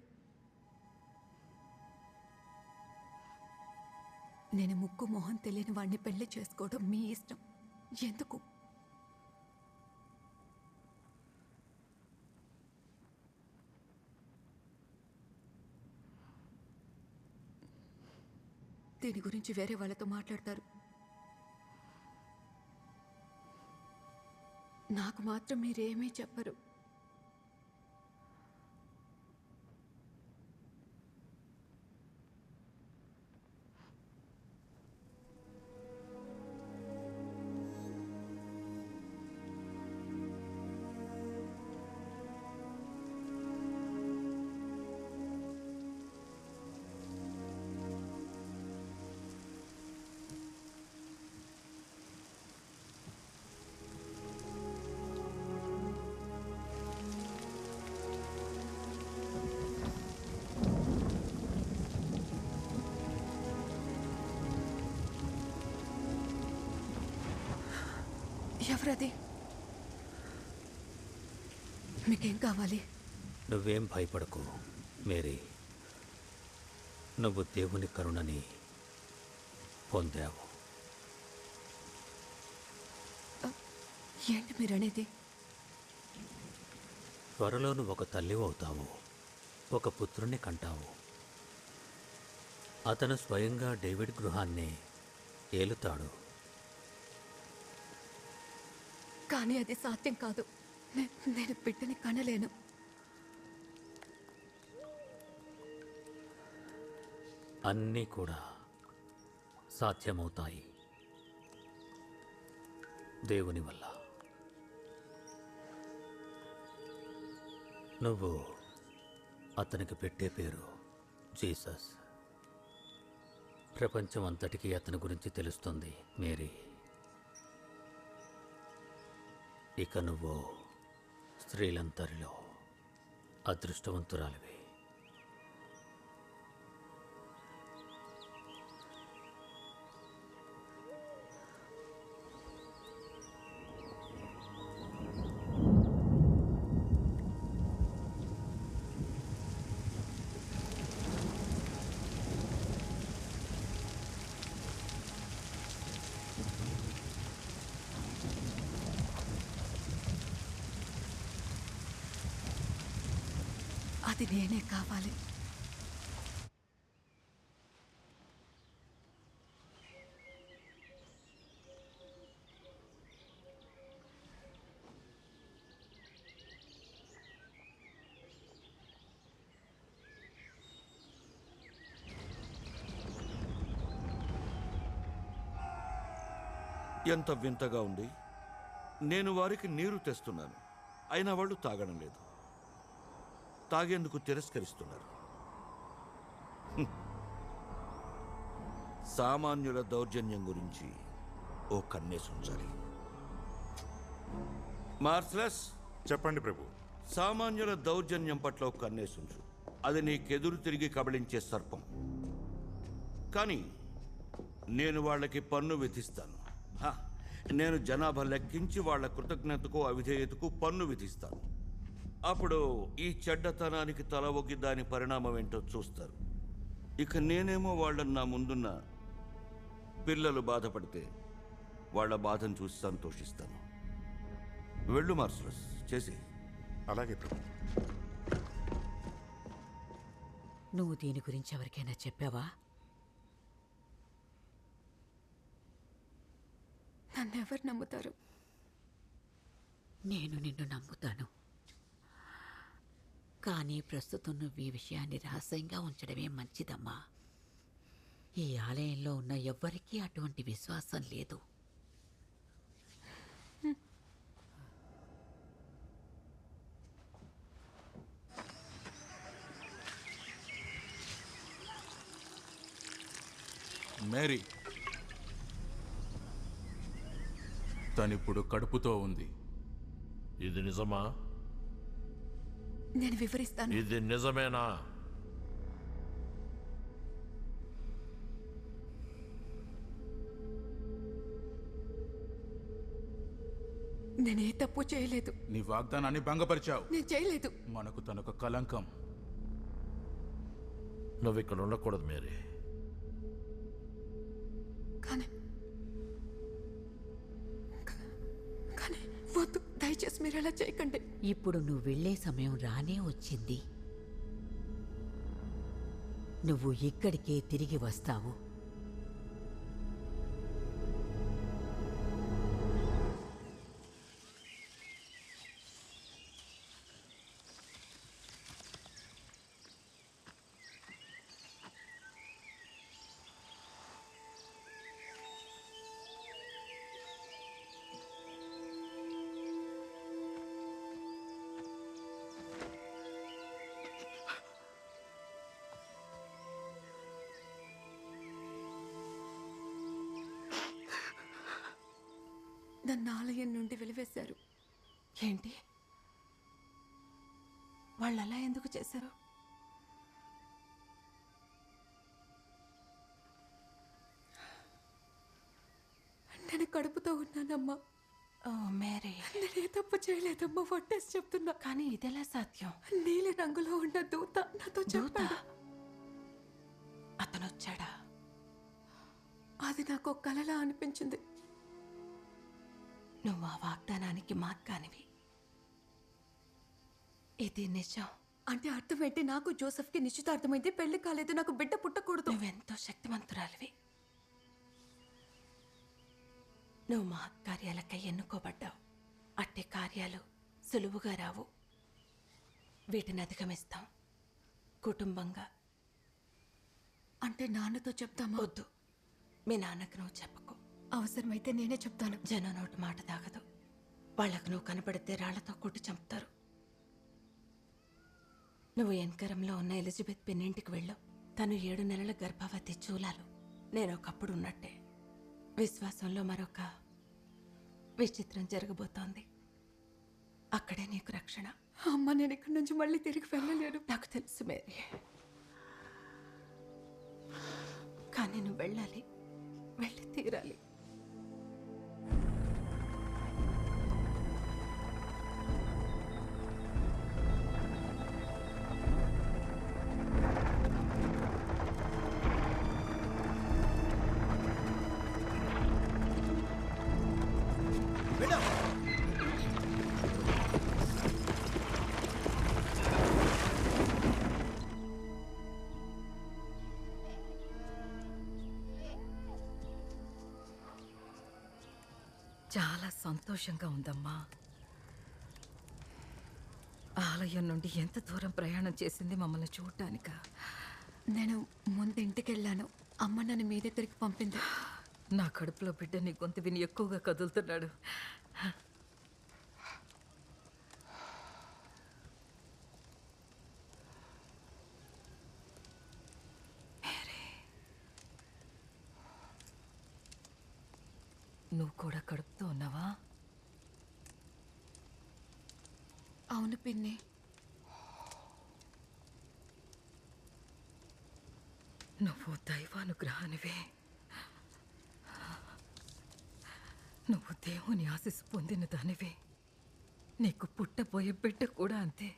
నేను ముక్కు మొహం తెలియని వాడిని పెళ్లి చేసుకోవడం మీ ఇష్టం. ఎందుకు? దీని గురించి వేరే వాళ్ళతో మాట్లాడతారు. నాకు మాత్రం మీరేమీ చెప్పరు. ఎవరది? మీకేం కావాలి? నువ్వేం భయపడకు మేరీ. నువ్వు దేవుని కరుణని పొందావు. ఏంటి మీరనేది? త్వరలో నువ్వు ఒక తల్లి అవుతావు, ఒక పుత్రుణ్ణి కంటావు. అతను స్వయంగా డేవిడ్ గృహాన్ని ఏలుతాడు. కానీ అది సాధ్యం కాదు. నేను బిడ్డని కనలేను. అన్నీ కూడా సాధ్యమవుతాయి దేవుని వల్ల. నువ్వు అతనికి పెట్టే పేరు జీసస్. ప్రపంచం అంతటికీ అతని గురించి తెలుస్తుంది మేరీ. ఇక నువ్వు స్త్రీలందరిలో అదృష్టవంతురాలివి. అది నేనే కావాలి. ఎంత వింతగా ఉంది. నేను వారికి నీరు తెస్తున్నాను, అయినా వాళ్ళు తాగడం లేదు. తాగేందుకు తిరస్కరిస్తున్నారు. సామాన్యుల దౌర్జన్యం గురించి ఓ కన్నేసి ఉంచాలి. మార్సలస్, చెప్పండి ప్రభు. సామాన్యుల దౌర్జన్యం పట్ల ఓ కన్నేసి ఉంచు. అది నీకెదురు తిరిగి కబళించే సర్పం. కానీ నేను వాళ్ళకి పన్ను విధిస్తాను. నేను జనాభా లెక్కించి వాళ్ళ కృతజ్ఞతకు అవిధేయతకు పన్ను విధిస్తాను. అప్పుడు ఈ చెడ్డతనానికి తల ఒగ్గి దాని పరిణామం ఏంటో చూస్తారు. ఇక నేనేమో వాళ్ళని నా ముందున్న పిల్లలు బాధపడితే వాళ్ళ బాధను చూసి సంతోషిస్తాను. వెళ్ళు మార్సలస్, చేసి. అలాగే ప్రభు. నువ్వు దీని గురించి ఎవరికైనా చెప్పావా? నన్నెవరు నమ్ముతారు? నేను నిన్ను నమ్ముతాను. కానీ ప్రస్తుతం నువ్వు ఈ విషయాన్ని రహస్యంగా ఉంచడమే మంచిదమ్మా. ఈ ఆలయంలో ఉన్న ఎవ్వరికీ అటువంటి విశ్వాసం లేదు. మేరీ తనిప్పుడు కడుపుతో ఉంది. ఇది నిజమా? నేను వివరిస్తాను. ఇది నిజమేనా? నేనే తప్పు చేయలేదు. నీ వాగ్దానాన్ని భంగపరిచావు. నేను చేయలేదు. మనకు తనొక కలంకం. నువ్వు ఇక్కడ ఉండకూడదు మేరీ. కానీ వద్దు, దయచేసి మీరు అలా చేయకండి. ఇప్పుడు నువ్వు వెళ్ళే సమయం రానే వచ్చింది. నువ్వు ఇక్కడికే తిరిగి వస్తావు. నన్ను ఆలయం నుండి వెలివేశారు. ఏంటి? వాళ్ళు అలా ఎందుకు చేశారు? నేను కడుపుతో ఉన్నానమ్మా. ఓ మేరీ, నేనే తప్పు చేయలేదమ్మా, వట్టేసి చెప్తున్నా. కానీ ఇదెలా సాధ్యం? నీలి రంగులో ఉన్న దూత నాతో చెప్పాడు. అతను వచ్చాడా? అది నాకు ఒక కలలా అనిపించింది. నువ్వు ఆ వాగ్దానానికి మార్గానివి. ఇది నిజం. అంటే అర్థం ఏంటి? నాకు జోసెఫ్కి నిశ్చితార్థమైంది, పెళ్లి కాలేదు, నాకు బిడ్డ పుట్టకూడదు. నువ్వెంతో శక్తివంతురాలివి. నువ్వు మహత్కార్యాలకై ఎన్నుకోబడ్డావు. అట్టి కార్యాలు సులువుగా రావు. వీటిని అధిగమిస్తాం కుటుంబంగా. అంటే నాన్నతో చెప్తామా? వద్దు, మీ నాన్నకు నువ్వు చెప్పకు. అవసరమైతే నేనే చెప్తాను. జనం నోటి మాట తాగదు. వాళ్లకు నువ్వు కనపడితే రాళ్లతో కొట్టి చంపుతారు. నువ్వు ఎన్కరంలో ఉన్న ఎలిజబెత్ పిన్నింటికి వెళ్ళు. తను 7 నెలల గర్భవతి చూలాలు. నేను ఒకప్పుడు ఉన్నట్టే. విశ్వాసంలో మరొక విచిత్రం జరగబోతోంది. అక్కడే నీకు రక్షణ. అమ్మ, నేను ఇక్కడి నుంచి మళ్ళీ తిరిగి వెళ్ళలేను. నాకు తెలుసు మేరీ, కానీ నువ్వు వెళ్ళాలి, వెళ్ళి తీరాలి. చాలా సంతోషంగా ఉందమ్మా. ఆలయం నుండి ఎంత దూరం ప్రయాణం చేసింది మమ్మల్ని చూడటానికా? నేను ముందు ఇంటికి వెళ్ళాను. అమ్మ నన్ను మీ దగ్గరికి పంపింది. నా కడుపులో బిడ్డ నీ గొంతు విని ఎక్కువగా కదులుతున్నాడు. నువ్వు కూడా కడుపుతో ఉన్నావా? అవును పిన్ని. నువ్వు దైవానుగ్రహానివే. నువ్వు దేవుని ఆశీస్సు పొందిన దానివే. నీకు పుట్టబోయే బిడ్డ కూడా అంతే.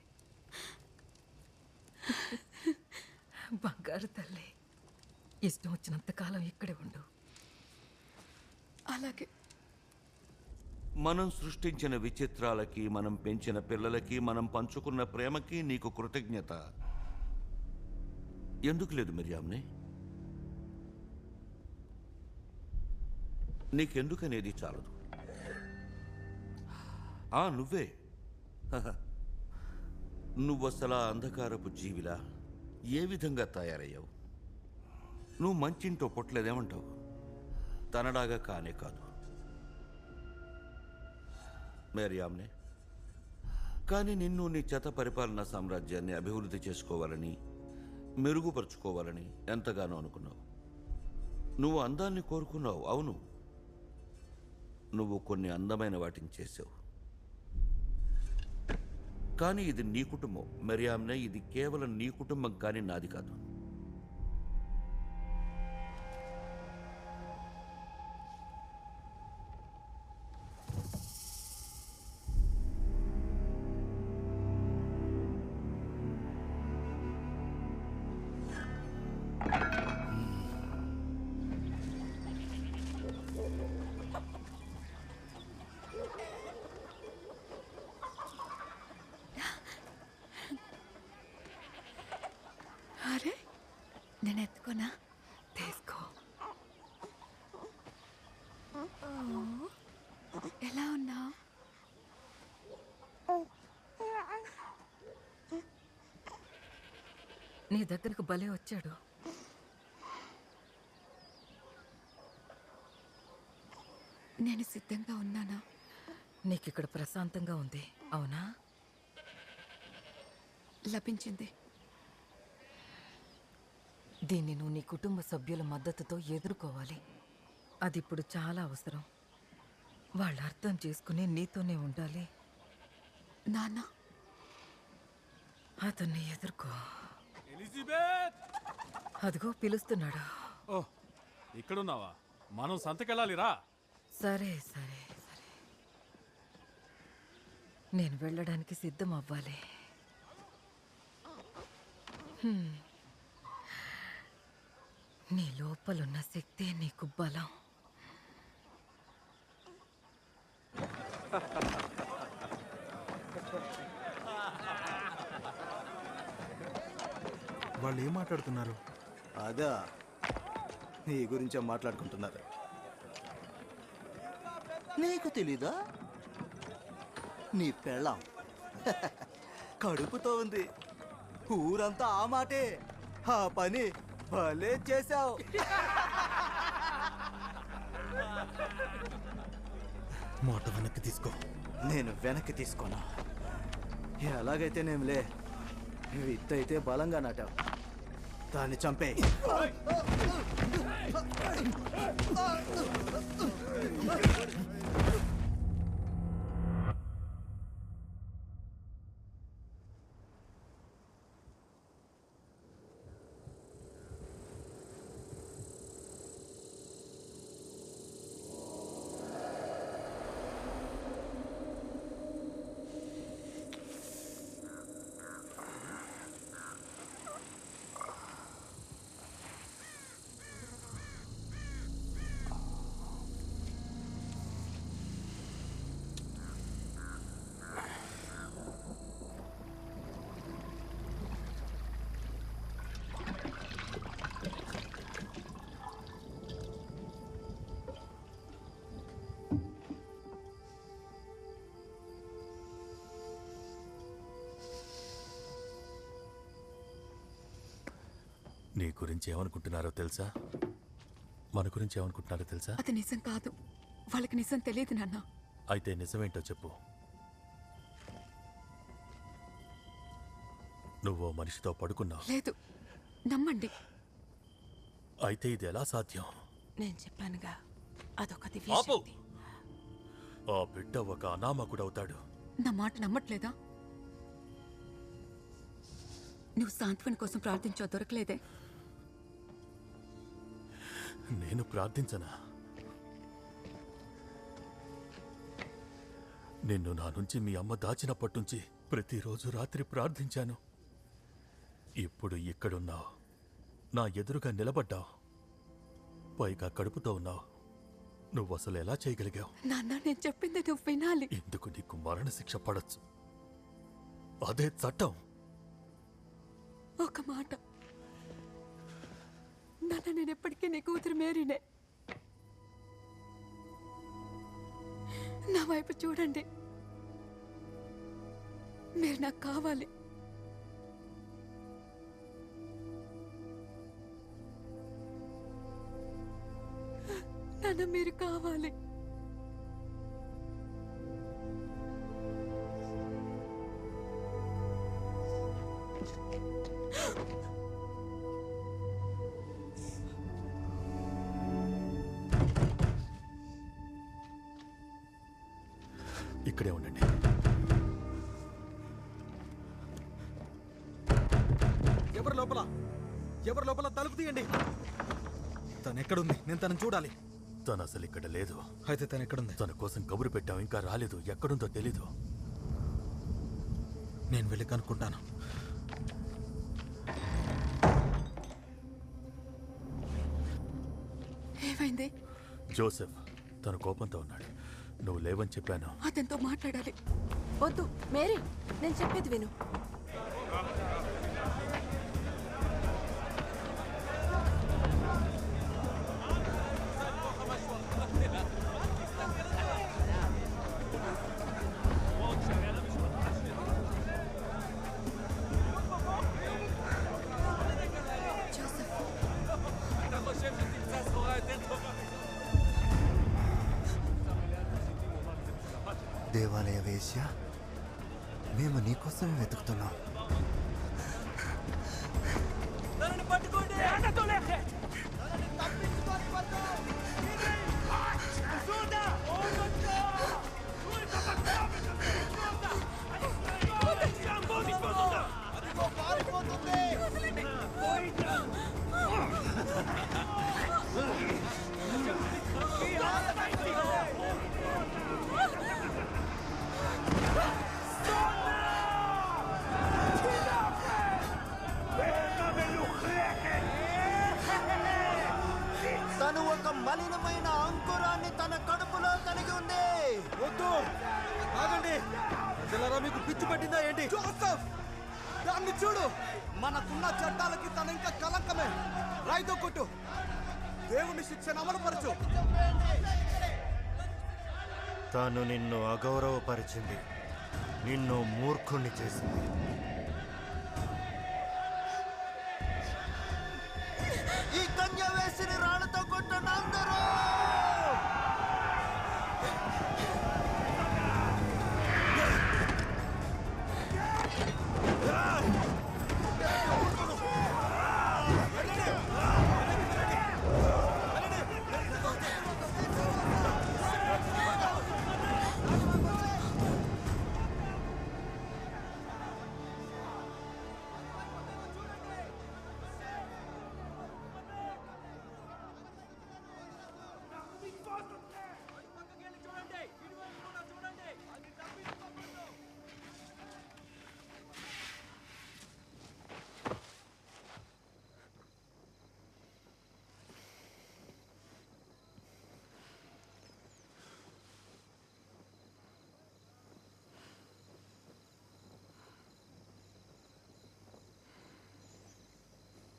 బంగారు తల్లి, ఇష్టం వచ్చినంతకాలం ఇక్కడే ఉండు. అలాగే. మనం సృష్టించిన విచిత్రాలకి, మనం పెంచిన పిల్లలకి, మనం పంచుకున్న ప్రేమకి నీకు కృతజ్ఞత ఎందుకు లేదు మిరియామ్ని? నీకెందుకనేది చాలదు. నువ్వే నువ్వసలా అంధకారపు జీవిలా ఏ విధంగా తయారయ్యావు? నువ్వు మంచింటో పుట్టలేదేమంటావు? తనలాగా కానే కాదు మేరియామ్నే. కానీ నిన్ను నీ చెత్త పరిపాలనా సామ్రాజ్యాన్ని అభివృద్ధి చేసుకోవాలని, మెరుగుపరుచుకోవాలని ఎంతగానో అనుకున్నావు. నువ్వు అందాన్ని కోరుకున్నావు, అవును. నువ్వు కొన్ని అందమైన వాటిని చేసావు. కానీ ఇది నీ కుటుంబం మరియామ్నే. ఇది కేవలం నీ కుటుంబం, కానీ నాది కాదు. అరే, నేను ఎత్తుకోనా? తీసుకో. ఎలా ఉన్నావు? నీ దగ్గరకు భలే వచ్చాడు. నేను సిద్ధంగా ఉన్నానా? నీకిక్కడ ప్రశాంతంగా ఉంది, అవునా? లభించింది. దీన్ని నువ్వు నీ కుటుంబ సభ్యుల మద్దతుతో ఎదుర్కోవాలి. అది ఇప్పుడు చాలా అవసరం. వాళ్ళు అర్థం చేసుకుని నీతోనే ఉండాలి. నాన్న, అతన్ని ఎదుర్కో. ఎలిజబెత్! అదిగో పిలుస్తున్నాడు. ఓ, ఇక్కడున్నావా? మనం సంతకెళ్ళాలిరా. సరే సరే సరే, నేను వెళ్ళడానికి సిద్ధం అవ్వాలి. నీ లోపలున్న శక్తే నీకు బలం. వాళ్ళు ఏం మాట్లాడుతున్నారు? అదా, నీ గురించే మాట్లాడుకుంటున్నారు. నీకు తెలీదా? నీ పెళ్ళాం కడుపుతో ఉంది. ఊరంతా ఆ మాటే. ఆ పని భలే చేశావు. మాట వెనక్కి తీసుకో. నేను వెనక్కి తీసుకోను. ఎలాగైతేనేమిలే, విత్తైతే బలంగా నాటావు. దాన్ని చంపే. నీ గురించి ఏమనుకుంటున్నారో తెలుసా? మన గురించి ఏమనుకుంటున్నారో తెలుసా? అది నిజం కాదు. వాళ్ళకి నిజం తెలియదు నాన్న. అయితే నిజమేంటో చెప్పు. నువ్వు మనిషితో పడుకున్నావు. లేదు, నమ్మండి. అయితే ఇది ఎలా సాధ్యం? నేను చెప్పానుగా, అదొక ఆపు! దివ్యశక్తి. ఆ బిడ్డ ఒక అనామకుడవుతాడు. నా మాట నమ్మట్లేదా? నువ్వు సాంత్వన కోసం ప్రార్థించో, దొరకలేదే. నేను ప్రార్థించనా? నిన్ను నా నుంచి మీ అమ్మ దాచినప్పటి నుంచి ప్రతిరోజు రాత్రి ప్రార్థించాను. ఇప్పుడు ఇక్కడున్నావు, నా ఎదురుగా నిలబడ్డావు, పైగా కడుపుతో ఉన్నావు. నువ్వు అసలు ఎలా చేయగలిగావు? నాన్న, నేను చెప్పింది నువ్వు వినాలి. ఎందుకు నీకు మరణశిక్ష పడచ్చు? అదే చట్టం. ఒక మాట నాన్న, నేను ఎప్పటికీ నీ కూతురు మేరీనే. నా వైపు చూడండి. మీరు నాకు కావాలి. నాన్న, మీరు కావాలి. ఇక్కడే ఉండండి. ఎవరు లోపల? ఎవరు లోపల? తలుపు తీయండి. తను ఎక్కడుంది? నేను తనని చూడాలి. తను అసలు ఇక్కడ లేదు. అయితే తను ఎక్కడుంది? తన కోసం కబురు పెట్టాం, ఇంకా రాలేదు. ఎక్కడుందో తెలీదు. నేను వెళ్ళి కనుక్కుంటాను. ఏమైంది? జోసెఫ్ తన కోపంతో ఉన్నాడు. నువ్వు లేవని చెప్పాను. అతనితో మాట్లాడాలి. వద్దు మేరీ, నేను చెప్పేది విను. దేవాలయ వేశ్య, మేము నీకోసమే వెతుకుతున్నాం. పట్టుకోండి. పట్టిందా ఏంటి? జోసెఫ్, దాన్ని చూడు. మనకున్న చట్టాలకి తన ఇంకా కలంకమే. రాయితో కొట్టు. దేవుని శిక్షను అమలుపరచు. తాను నిన్ను అగౌరవపరిచింది, నిన్ను మూర్ఖుణ్ణి చేసింది. ఈ కన్య వేసిన రాళ్లతో కొట్టండి అందరూ.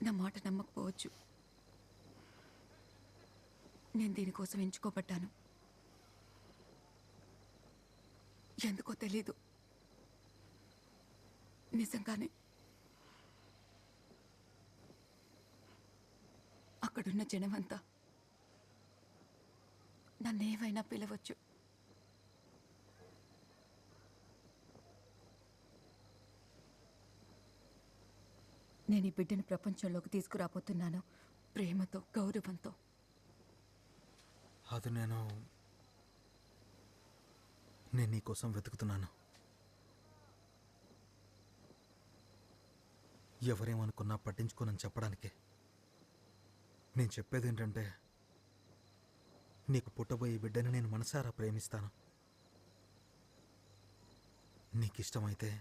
నా మాట నమ్మకపోవచ్చు. నేను దీనికోసం ఎంచుకోబడ్డాను. ఎందుకో తెలీదు. నిజంగానే అక్కడున్న జనమంతా నన్నేమైనా పిలవచ్చు. నేను ఈ బిడ్డను ప్రపంచంలోకి తీసుకురాబోతున్నాను, ప్రేమతో, గౌరవంతో. అది నేను నీకోసం వెతుకుతున్నాను. ఎవరేమనుకున్నా పట్టించుకోనని చెప్పడానికే. నేను చెప్పేది ఏంటంటే, నీకు పుట్టబోయే బిడ్డని నేను మనసారా ప్రేమిస్తాను. నీకిష్టమైతే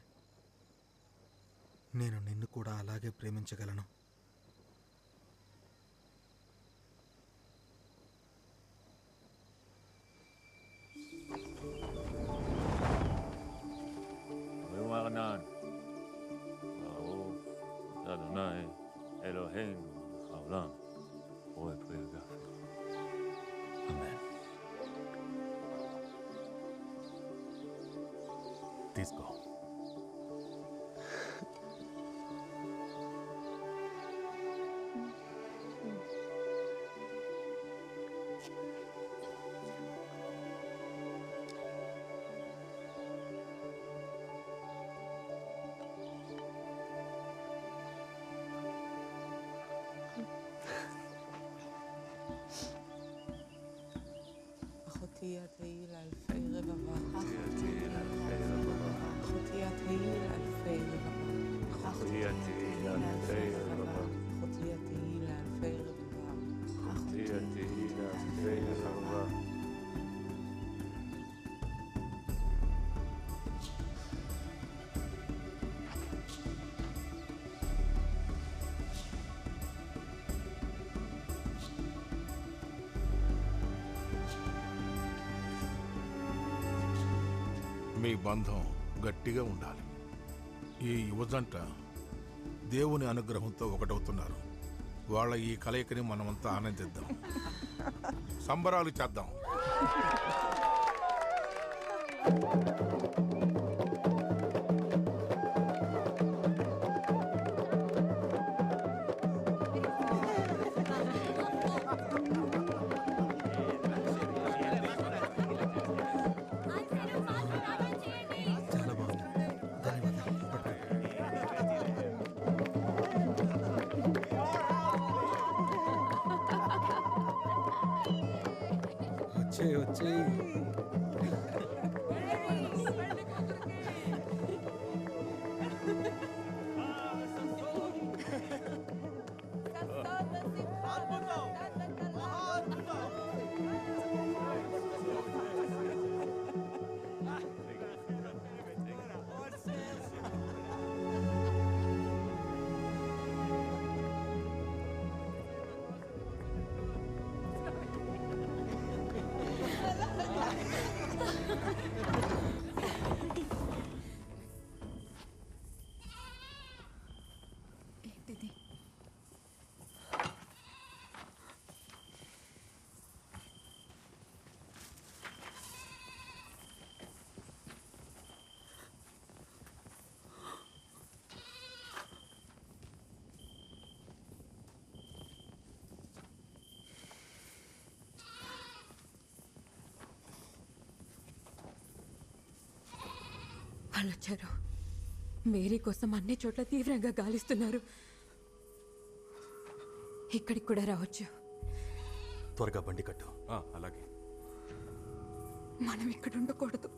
నేను నిన్ను కూడా అలాగే ప్రేమించగలను. తీసుకో. אחותי התהי לאלפי רבבה. אחותי התהי לאלפי רבבה. אחותי התהי לאלפי רבבה. אחותי התהי לאלפי רבבה. אחותי התהי לאלפי רבבה. మీ బంధం గట్టిగా ఉండాలి. ఈ యువజంట దేవుని అనుగ్రహంతో ఒకటవుతున్నారు. వాళ్ళ ఈ కలయికని మనమంతా ఆనందిద్దాం, సంబరాలు చేద్దాం. వాళ్ళొచ్చారు. మేరీ కోసం అన్ని చోట్ల తీవ్రంగా గాలిస్తున్నారు. ఇక్కడికి కూడా రావచ్చు. త్వరగా బండి కట్టు. అలాగే. మనం ఇక్కడ ఉండకూడదు.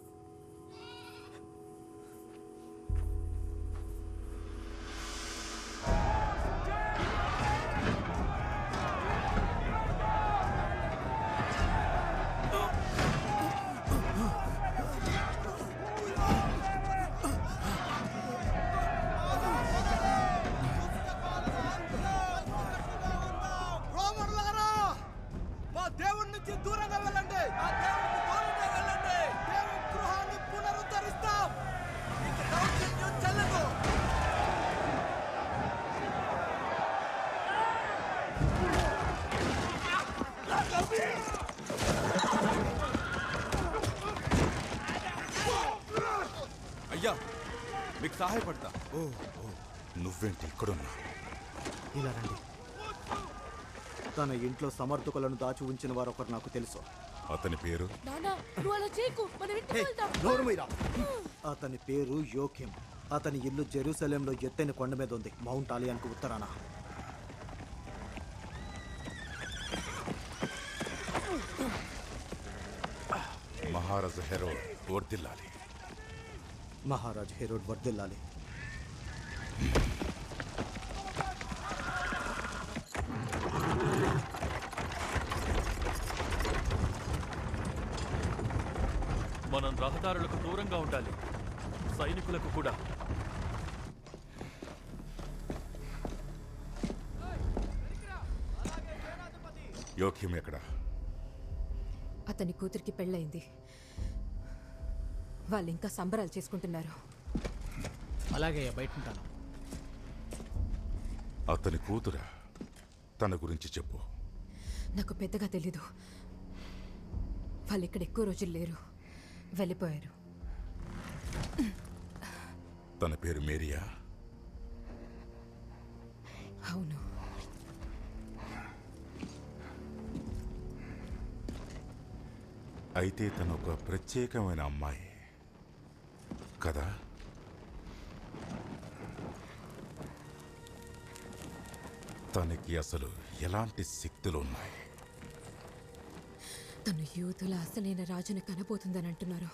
రోమన్లారా, మా దేవుడి నుంచి దూరంగా వెళ్ళండి. ఆ దేవుడికి దూరంగా వెళ్ళండి. దేవుడి గృహాన్ని పునరుద్ధరిస్తాం. ఇక దౌర్జన్యం చెల్లదు. అయ్యా, మీకు సహాయపడతా. ఓ నువ్వేంటి ఇక్కడున్నా? ఇలా రండి. తన ఇంట్లో సమర్థకులను దాచి ఉంచిన వారు ఒకరు నాకు తెలుసు. అతని పేరు? నానా, నువ్వు అలా చేయకు. మనం ఇంటికి వెళ్దాం. నోరుమీరా. అతని పేరు యోకిం. అతని ఇల్లు జెరూసలేంలో ఎత్తైన కొండ మీద ఉంది, మౌంట్ ఆలియాన్కు ఉత్తరాన. మహారాజు హెరోడ్ వర్ధిల్లాలి. మహారాజ్ హెరోడ్ వర్ధిల్లాలి. మనం రహదారులకు దూరంగా ఉండాలి, సైనికులకు కూడా. యోక్యం ఎక్కడ? అతని కూతురికి పెళ్ళయింది. వాళ్ళు ఇంకా సంబరాలు చేసుకుంటున్నారు. అలాగే బయట ఉంటాను. అతని కూతురా? తన గురించి చెప్పు. నాకు పెద్దగా తెలీదు. వాళ్ళు ఇక్కడ ఎక్కువ రోజులు లేరు, వెళ్ళిపోయారు. తన పేరు మేరియా? అవును. అయితే తను ఒక ప్రత్యేకమైన అమ్మాయి కదా? తనకి అసలు ఎలాంటి శక్తులు ఉన్నాయి? తను యూదుల అసలైన రాజును కనబోతుందని అంటున్నారు.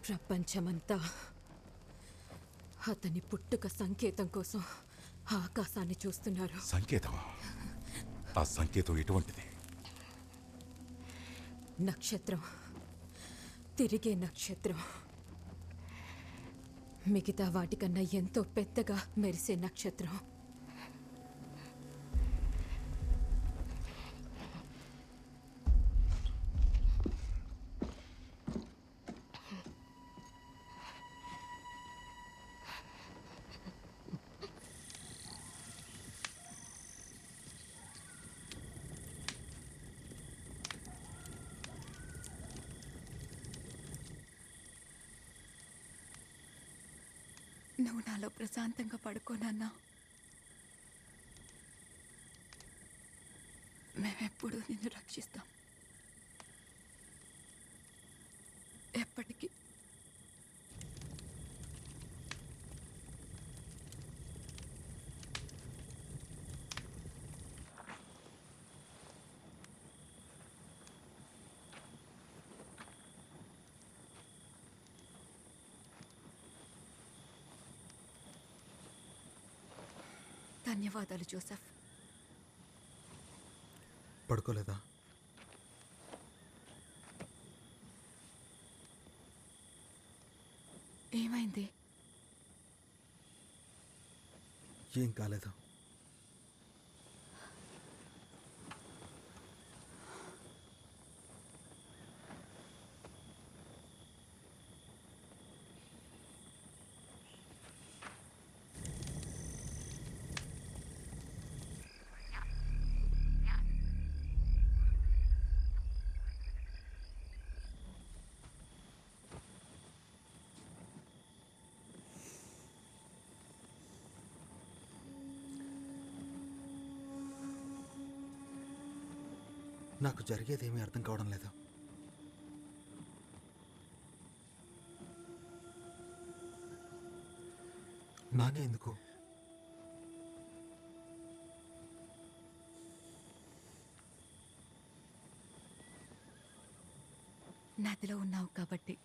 ప్రపంచమంతా అతని పుట్టుక సంకేతం కోసం ఆకాశాన్ని చూస్తున్నారు. సంకేతమా? ఆ సంకేతం ఎటువంటిది? నక్షత్రం, తిరిగే నక్షత్రం. మిగతా వాటికన్నా ఎంతో పెద్దగా మెరిసే నక్షత్రం. నువ్వు నాలో ప్రశాంతంగా పడుకోనన్నా. మేమెప్పుడూ నిన్ను రక్షిస్తాం. ఎప్పటికీ. ధన్యవాదాలు జోసెఫ్. పడుకోలేదా? ఏమైంది? ఏం కాలేదు. నాకు జరిగేదేమీ అర్థం కావడం లేదు. నాకే ఎందుకు? నదిలో ఉన్నావు కాబట్టి.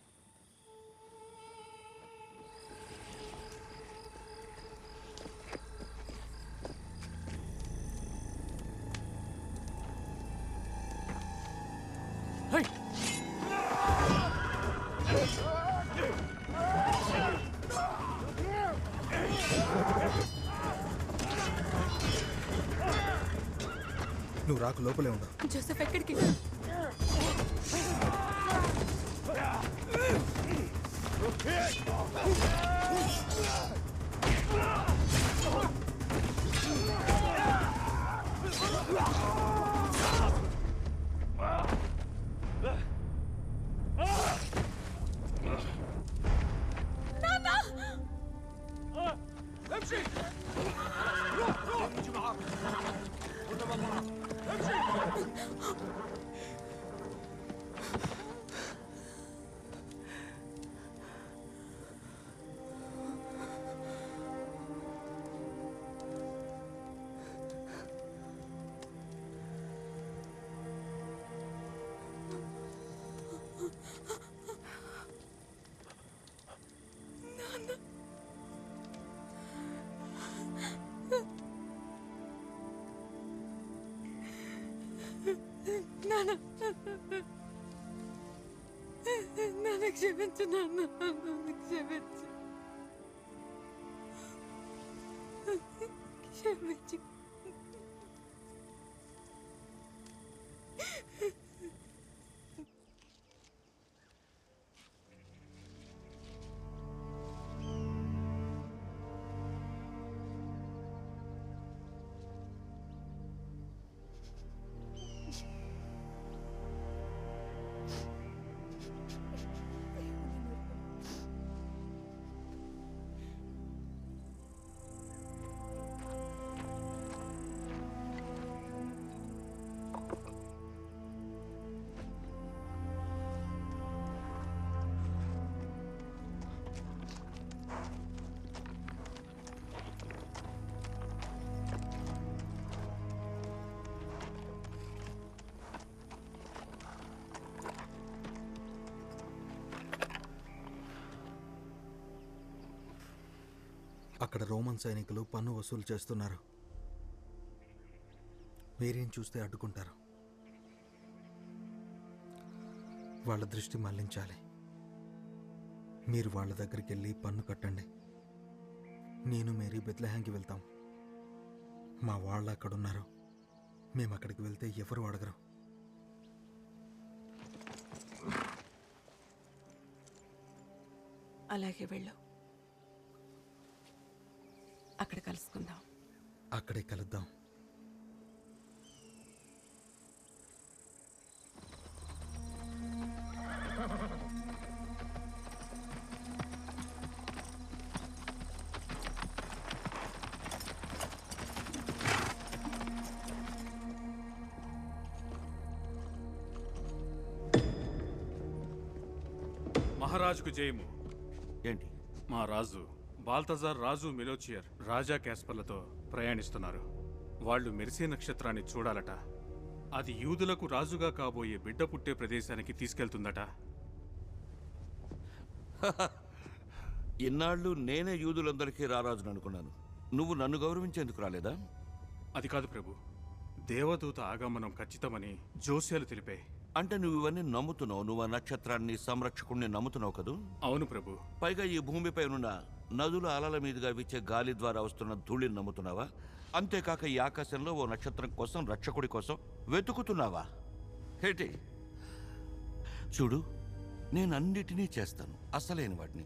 నువ్వు రాకు, లోపలే ఉండు. జోసెఫ్ ఎక్కడికి? నాన్న క్షమించు, నాన్న క్షమించు, క్షమించు. అక్కడ రోమన్ సైనికులు పన్ను వసూలు చేస్తున్నారు. మీరేం చూస్తే అడ్డుకుంటారు. వాళ్ళ దృష్టి మళ్లించాలి. మీరు వాళ్ళ దగ్గరికి వెళ్ళి పన్ను కట్టండి. నేను మేరీ బెత్లెహేంకి వెళ్తాం. మా వాళ్ళు అక్కడున్నారు. మేము అక్కడికి వెళ్తే ఎవరు అడగరు. అలాగే వెళ్ళు. అక్కడ కలుసుకుందాం. అక్కడే కలుద్దాం. మహారాజుకు జయము. ఏంటి? మా రాజు బాల్తజార్ రాజు మిలోచియర్ రాజా క్యాస్పర్లతో ప్రయాణిస్తున్నారు. వాళ్ళు మెరిసే నక్షత్రాన్ని చూడాలట. అది యూదులకు రాజుగా కాబోయే బిడ్డ పుట్టే ప్రదేశానికి తీసుకెళ్తుందట. ఇన్నాళ్ళు నేనే యూదులందరికీ రారాజును అనుకున్నాను. నువ్వు నన్ను గౌరవించేందుకు రాలేదా? అది కాదు ప్రభు. దేవదూత ఆగమనం ఖచ్చితమని జోస్యాలు తెలిపాయి. అంటే నువ్వు ఇవన్నీ నమ్ముతున్నావు. నువ్వు ఆ నక్షత్రాన్ని, సంరక్షకుణ్ణి నమ్ముతున్నావు కదూ? అవును ప్రభు. పైగా ఈ భూమిపై ఉన్న నదుల అలల మీదుగా వీచే గాలి ద్వారా వస్తున్న ధూళిని నమ్ముతున్నావా? అంతేకాక ఈ ఆకాశంలో ఓ నక్షత్రం కోసం, రక్షకుడి కోసం వెతుకుతున్నావా? హేటి చూడు, నేను అన్నిటినీ చేస్తాను. అసలైన వాటిని,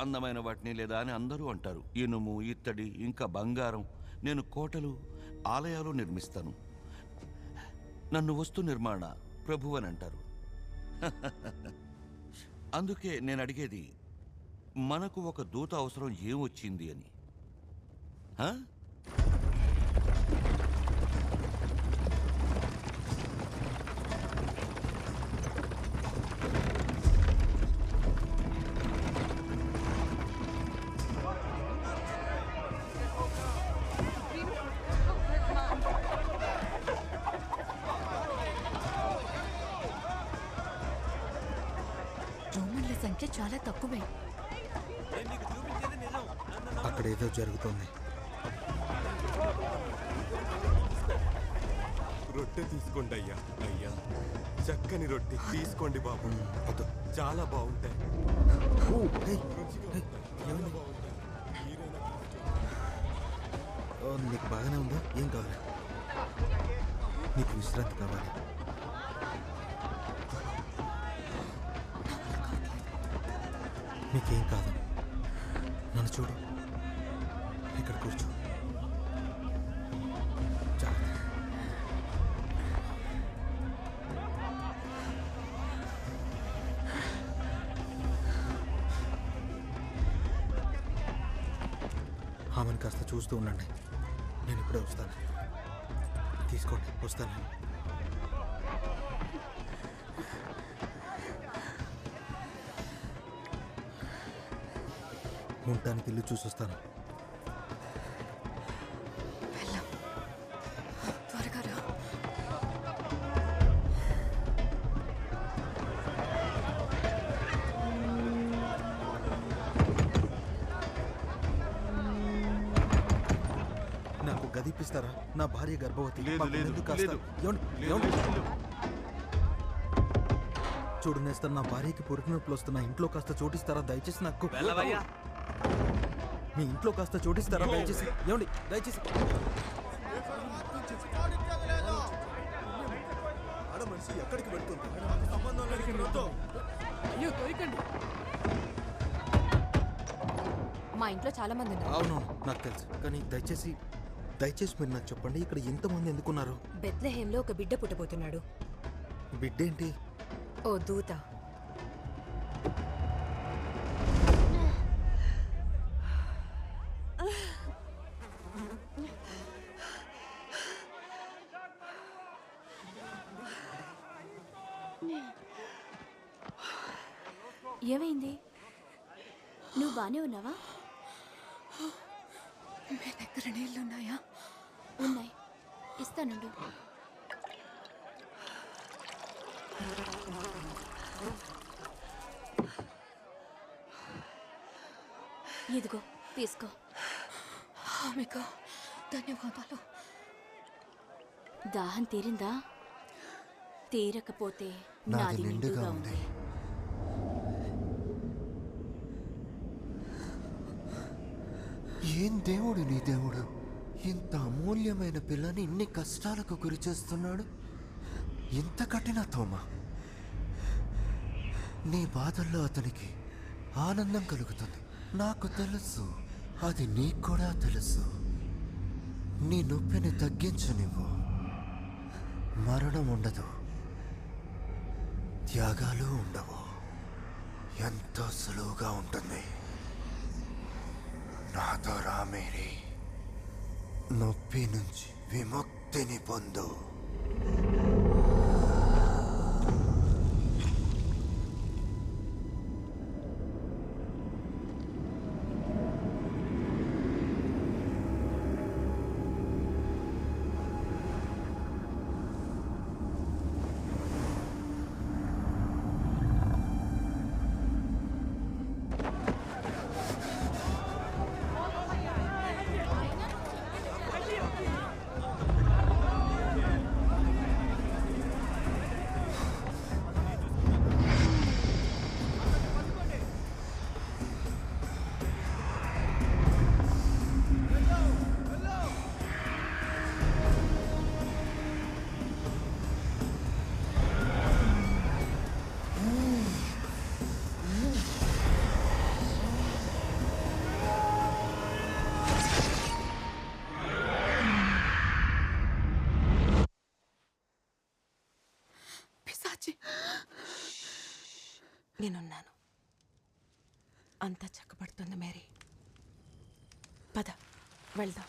అందమైన వాటిని లేదా అని అందరూ అంటారు. ఇనుము, ఇత్తడి, ఇంకా బంగారం. నేను కోటలు, ఆలయాలు నిర్మిస్తాను. నన్ను వస్తు నిర్మాణ ప్రభు అని అంటారు. అందుకే నేను అడిగేది, మనకు ఒక దూత అవసరం ఏమొచ్చింది అని. సంఖ్య చాలా తక్కువే. అక్కడ ఏదో జరుగుతోంది. రొట్టె తీసుకోండి అయ్యా. అయ్యా, చక్కని రొట్టె తీసుకోండి బాబు. చాలా బాగుంటాయి. నీకు బాగానే ఉందా? ఏం కావాలి? నీకు విశ్రాంతి కావాలి? నీకేం కాదు. నన్ను చూడు, ఇక్కడ కూర్చో. ఆమెను కాస్త చూస్తూ ఉండండి. నేను ఇప్పుడే వస్తాను. తీసుకోండి, వస్తాను. ఉండటానికి ఇల్లు చూసి వస్తాను. త్వరగా రా. నాకు గది ఇప్పిస్తారా? నా భార్య గర్భవతి. చూడు నేస్తా, నా భార్యకి పురుటి నొప్పులు వస్తున్నా. ఇంట్లో కాస్త చోటిస్తారా దయచేసి? నాకు మీ ఇంట్లో కాస్త చోటిస్తారా దయచేసి? ఏమండి దయచేసి. ఆడమనిషి ఎక్కడికి వెళ్తుంది? సంబంధం లేని అయ్యో తోయకండి. మా ఇంట్లో చాలా మంది ఉన్నారు. అవునవును నాకు తెలుసు, కానీ దయచేసి మీరు నాకు చెప్పండి, ఇక్కడ ఇంతమంది ఎందుకున్నారు? బెత్లెహేంలో ఒక బిడ్డ పుట్టబోతున్నాడు. బిడ్డేంటి? ఓ దూత. ఏమైంది? నువ్వు బానే ఉన్నావా? మీ దగ్గర నీళ్ళున్నాయా? ఉన్నాయి, ఇస్తానుండు. ఇదిగో తీసుకో. మీకు ధన్యవాదాలు. దాహం తీరిందా? తీరకపోతే నాది నిండుగా ఉంది. ఏం దేవుడు నీ దేవుడు, ఇంత అమూల్యమైన పిల్లని ఇన్ని కష్టాలకు గురి చేస్తున్నాడు. ఇంత కఠినతోమా? నీ బాధల్లో అతనికి ఆనందం కలుగుతుంది. నాకు తెలుసు, అది నీకు కూడా తెలుసు. నీ నొప్పిని తగ్గించు. నువ్వు మరణం ఉండదు, త్యాగాలు ఉండవు. ఎంతో సులువుగా ఉంటుంది. నాతో రా మేరీ, నొప్పి నుంచి విముక్తిని పొందు. నేనున్నాను. అంతా చక్కబడుతుంది మేరీ. పద వెళ్దాం.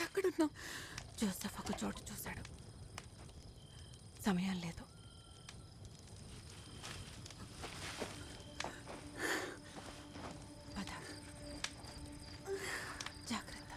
ఎక్కడున్నావు? జోసెఫ్ ఒక చోటు చూశాడు. సమయం లేదు. పద, జాగ్రత్త.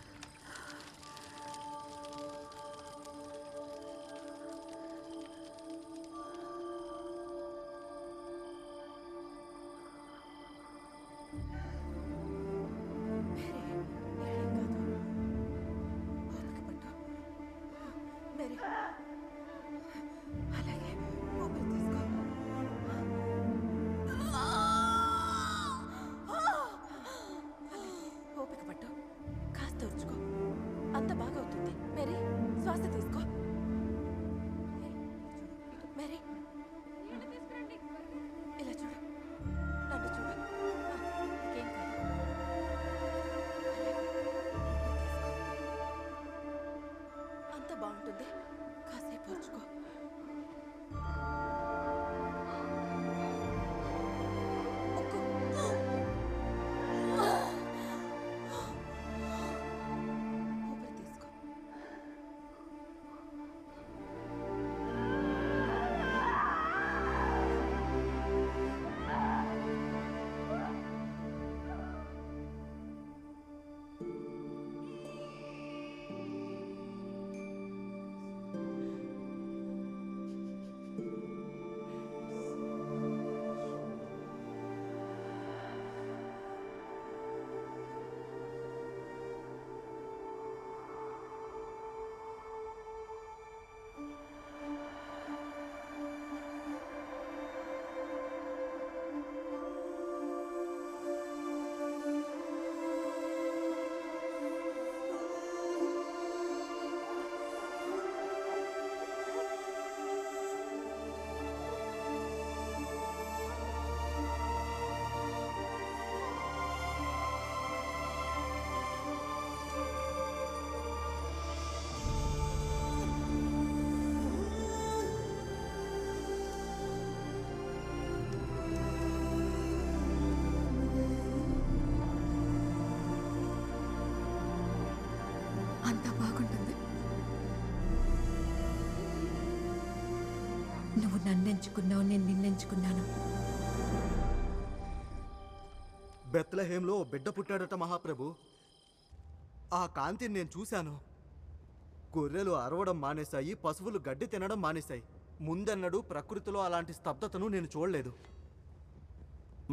అంత బాగవుతుంది. మేరీ, శ్వాస తీసుకో. మేరీ, ఇలా చూడు, నన్ను చూడు. ఇంకేం కాదు. అంత బాగుంటుంది. కాసేపు వచ్చుకో. అంతా బాగుంటుంది. నువ్వు నన్నెంచుకున్నావు, నేను నిన్నెంచుకున్నాను. బెత్లహేంలో ఓ బిడ్డ పుట్టాడట మహాప్రభు. ఆ కాంతిని నేను చూశాను. గొర్రెలు అరవడం మానేశాయి, పశువులు గడ్డి తినడం మానేశాయి. ముందన్నడు ప్రకృతిలో అలాంటి స్తబ్దతను నేను చూడలేదు.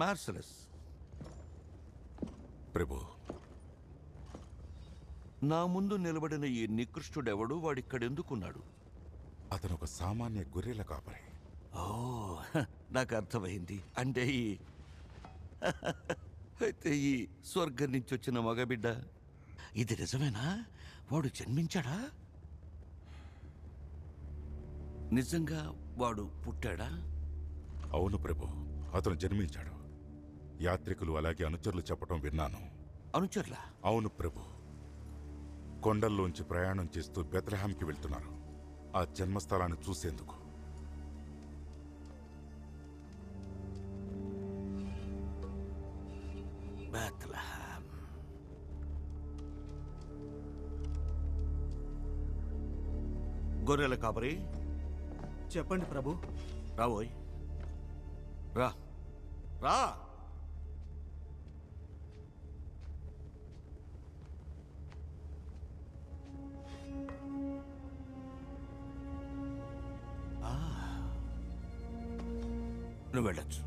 మార్సలస్, ప్రభు, నా ముందు నిలబడిన ఈ నికృష్టుడెవడు? వాడిక్కడెందుకున్నాడు? అతను ఒక సామాన్య గొర్రెల కాపరి. ఓ, నాకు అర్థమైంది. అంటే అయితే ఈ స్వర్గం నుంచి వచ్చిన మగబిడ్డ ఇది నిజమేనా? వాడు జన్మించాడా? నిజంగా వాడు పుట్టాడా? అవును ప్రభు, అతను జన్మించాడు. యాత్రికులు అలాగే అనుచరులు చెప్పడం విన్నాను. అనుచరులా? అవును ప్రభు. కొండల్లోంచి ప్రయాణం చేస్తూ బెత్లెహేంకి వెళ్తున్నారు ఆ జన్మస్థలాన్ని చూసేందుకు. బెత్లెహేం. గొర్రెల కాపరి, చెప్పండి ప్రభు. రావోయ్, రా రా. నువ్వు వెళ్ళొచ్చు.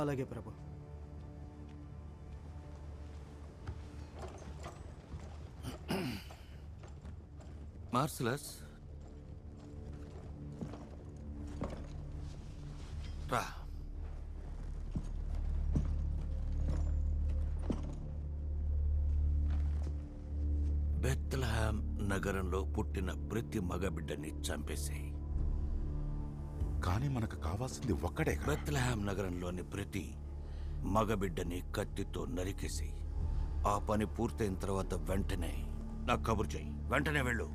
అలాగే ప్రభు. మార్సలస్, రా. బెత్లెహేం నగరంలో పుట్టిన ప్రతి మగబిడ్డని చంపేశాయి. కానీ మనకు కావాల్సింది ఒక్కడే. బెత్లెహేం నగరంలోని ప్రతి మగబిడ్డని కత్తితో నరికేసి ఆ పని పూర్తయిన తర్వాత వెంటనే నాకు కబురు చేయి. వెంటనే వెళ్ళు.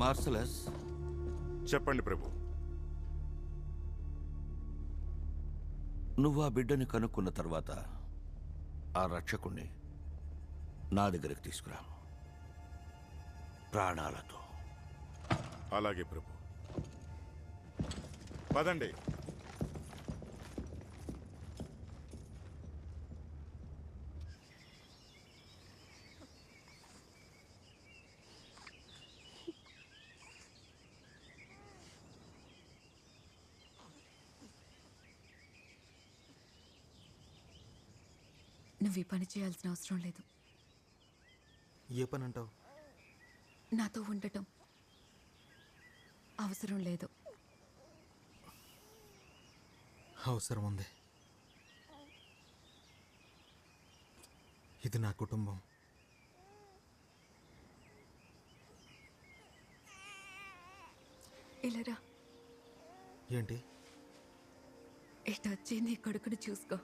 మార్సలస్, చెప్పండి ప్రభు. నువ్వు ఆ బిడ్డని కనుక్కున్న తర్వాత ఆ రక్షకుణ్ణి నా దగ్గరికి తీసుకురా, ప్రాణాలతో. అలాగే ప్రభు. పదండి. నువ్వు ఈ పని చేయాల్సిన అవసరం లేదు. ఏ పని అంటావు? నాతో ఉండటం అవసరం లేదు. అవసరం ఉంది. ఇది నా కుటుంబం. ఇలారా, ఏంటి? ఇటు వచ్చి నీ కొడుకుని చూసుకో.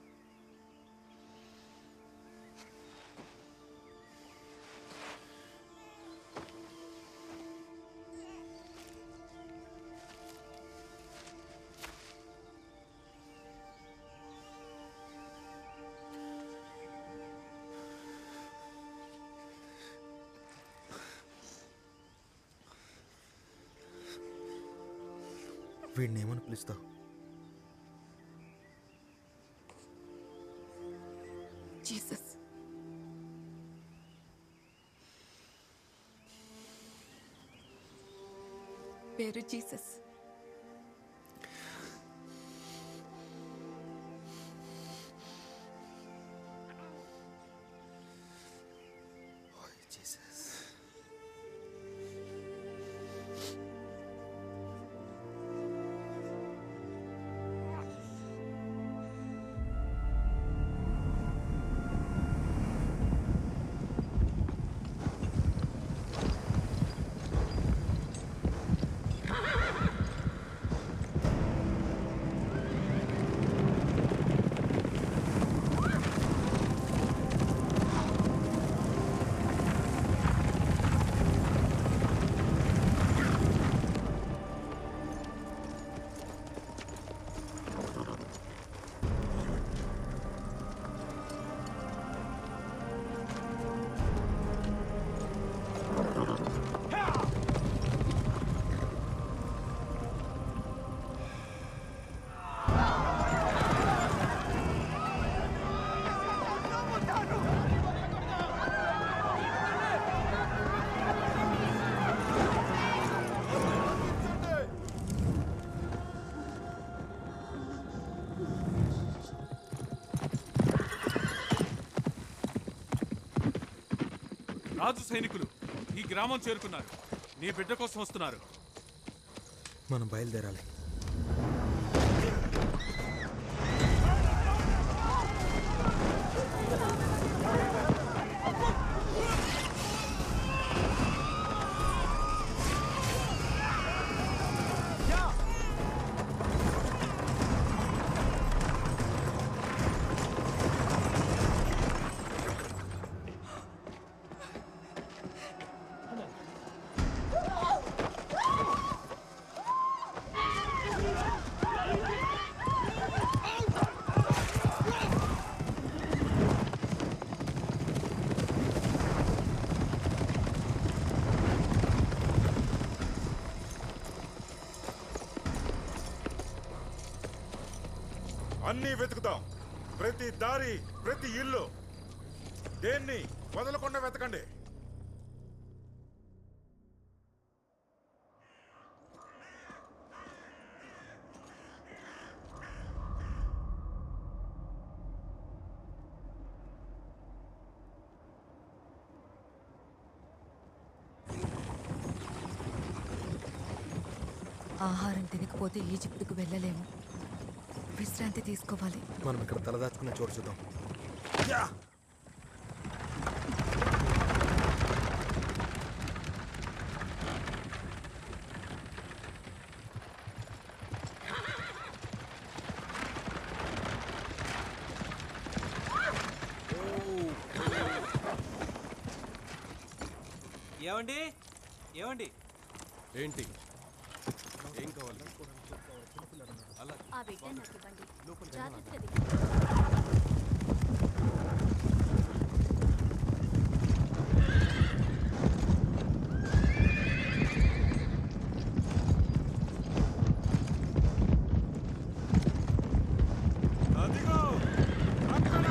వీడిని ఏమని పిలుస్తావు? జీసస్. పేరు జీసస్. రాజు సైనికులు ఈ గ్రామం చేరుకున్నారు. నీ బిడ్డ కోసం వస్తున్నారు. మనం బయలుదేరాలి. అన్నీ వెతుకుతాం. ప్రతి దారి, ప్రతి ఇల్లు, దేన్ని వదలకుండా వెతకండి. ఆహారం తినకపోతే ఈజిప్టుకు వెళ్ళలేము. విశ్రాంతి తీసుకోవాలి. మనం ఇక్కడ తలదాచుకునే చోటు చూద్దాం. ఏమండి? ఏమండి? ఏంటి? ఏం కావాలి? ఆ బిడ్డ నాకు ఇవ్వండి. జాగ్రత్తగా అదిగో అక్కడ.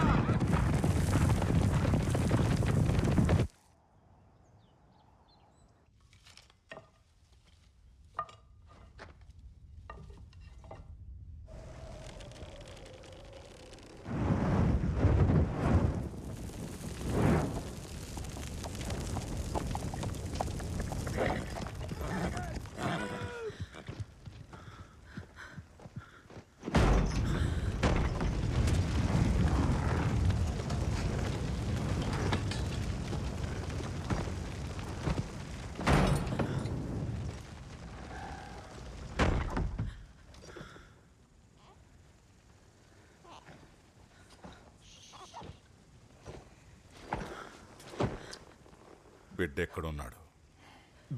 బిడ్డ ఎక్కడున్నాడు?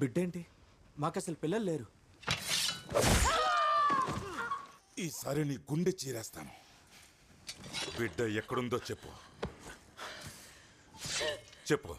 బిడ్డేంటి? మాకు అసలు పిల్లలు లేరు. ఈసారి నీ గుండె చీరేస్తాను. బిడ్డ ఎక్కడుందో చెప్పు. చెప్పు.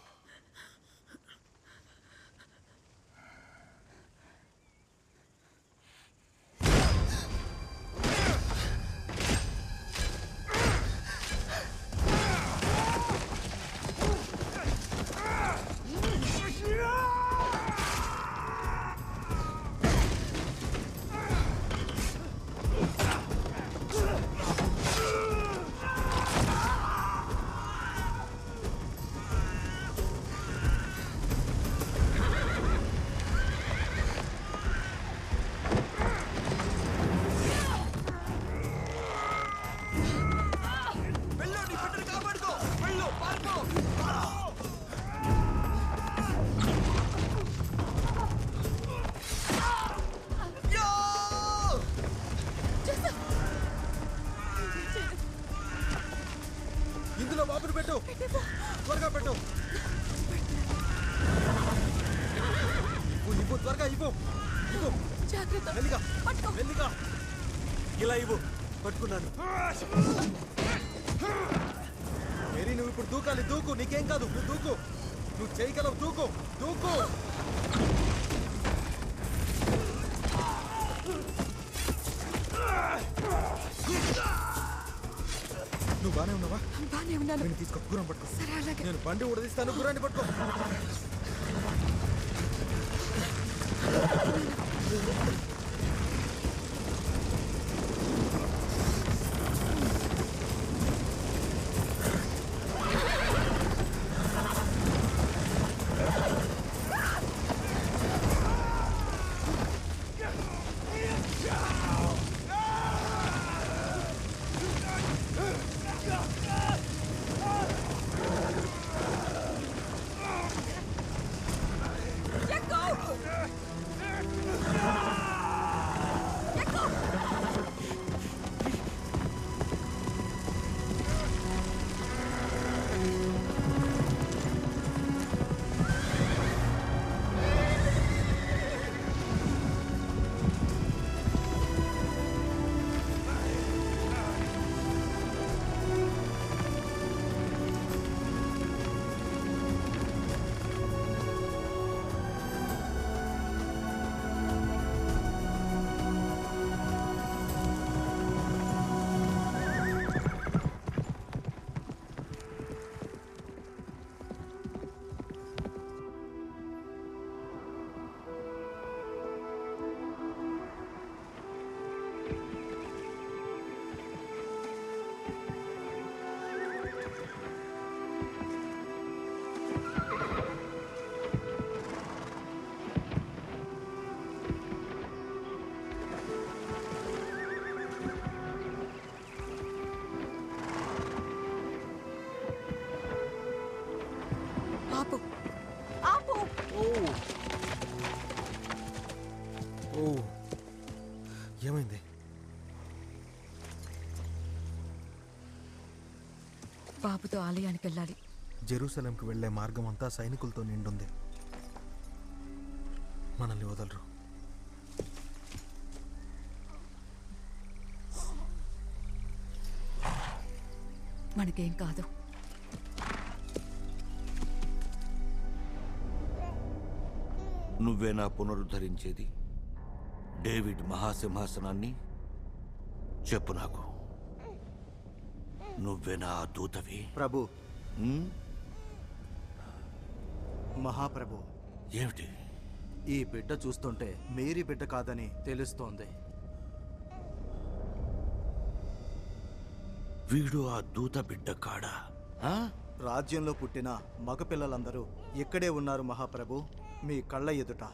ఇందులో బాబుని పెట్టు, త్వరగా పెట్టు. ఇవ్వు త్వరగా ఇవ్వు. మెల్లిగా మెల్లిగా. ఇలా ఇవ్వు. పట్టుకున్నాను. మేరీ, నువ్వు ఇప్పుడు దూకాలి. దూకు, నీకేం కాదు. నువ్వు దూకు. నువ్వు చేయగలవు. దూకు దూకు. నువ్వు బానే ఉన్నావా? బానే ఉన్నాను. నేను తీసుకో, గుర్రం పట్టుకో. సరే, అలాగే. నేను బండి ఉడదీస్తాను, గుర్రాన్ని పట్టుకో. ఏమైంది? బాబుతో ఆలయానికి వెళ్ళాలి. జెరూసలంకి వెళ్లే మార్గం అంతా సైనికులతో నిండుంది. మనల్ని వదలరు. మనకేం కాదు. నువ్వేనా పునరుద్ధరించేది డేవిడ్ మహాసింహాసనాన్ని? చెప్పు నాకు, నువ్వేనా ఆ దూతవి? ప్రభు, మహాప్రభు, ఏమిటి? ఈ బిడ్డ చూస్తుంటే మేరీ బిడ్డ కాదని తెలుస్తోంది. వీడు ఆ దూత బిడ్డ కాడా? రాజ్యంలో పుట్టిన మగపిల్లలందరూ ఇక్కడే ఉన్నారు మహాప్రభు, మీ కళ్ళ ఎదుట.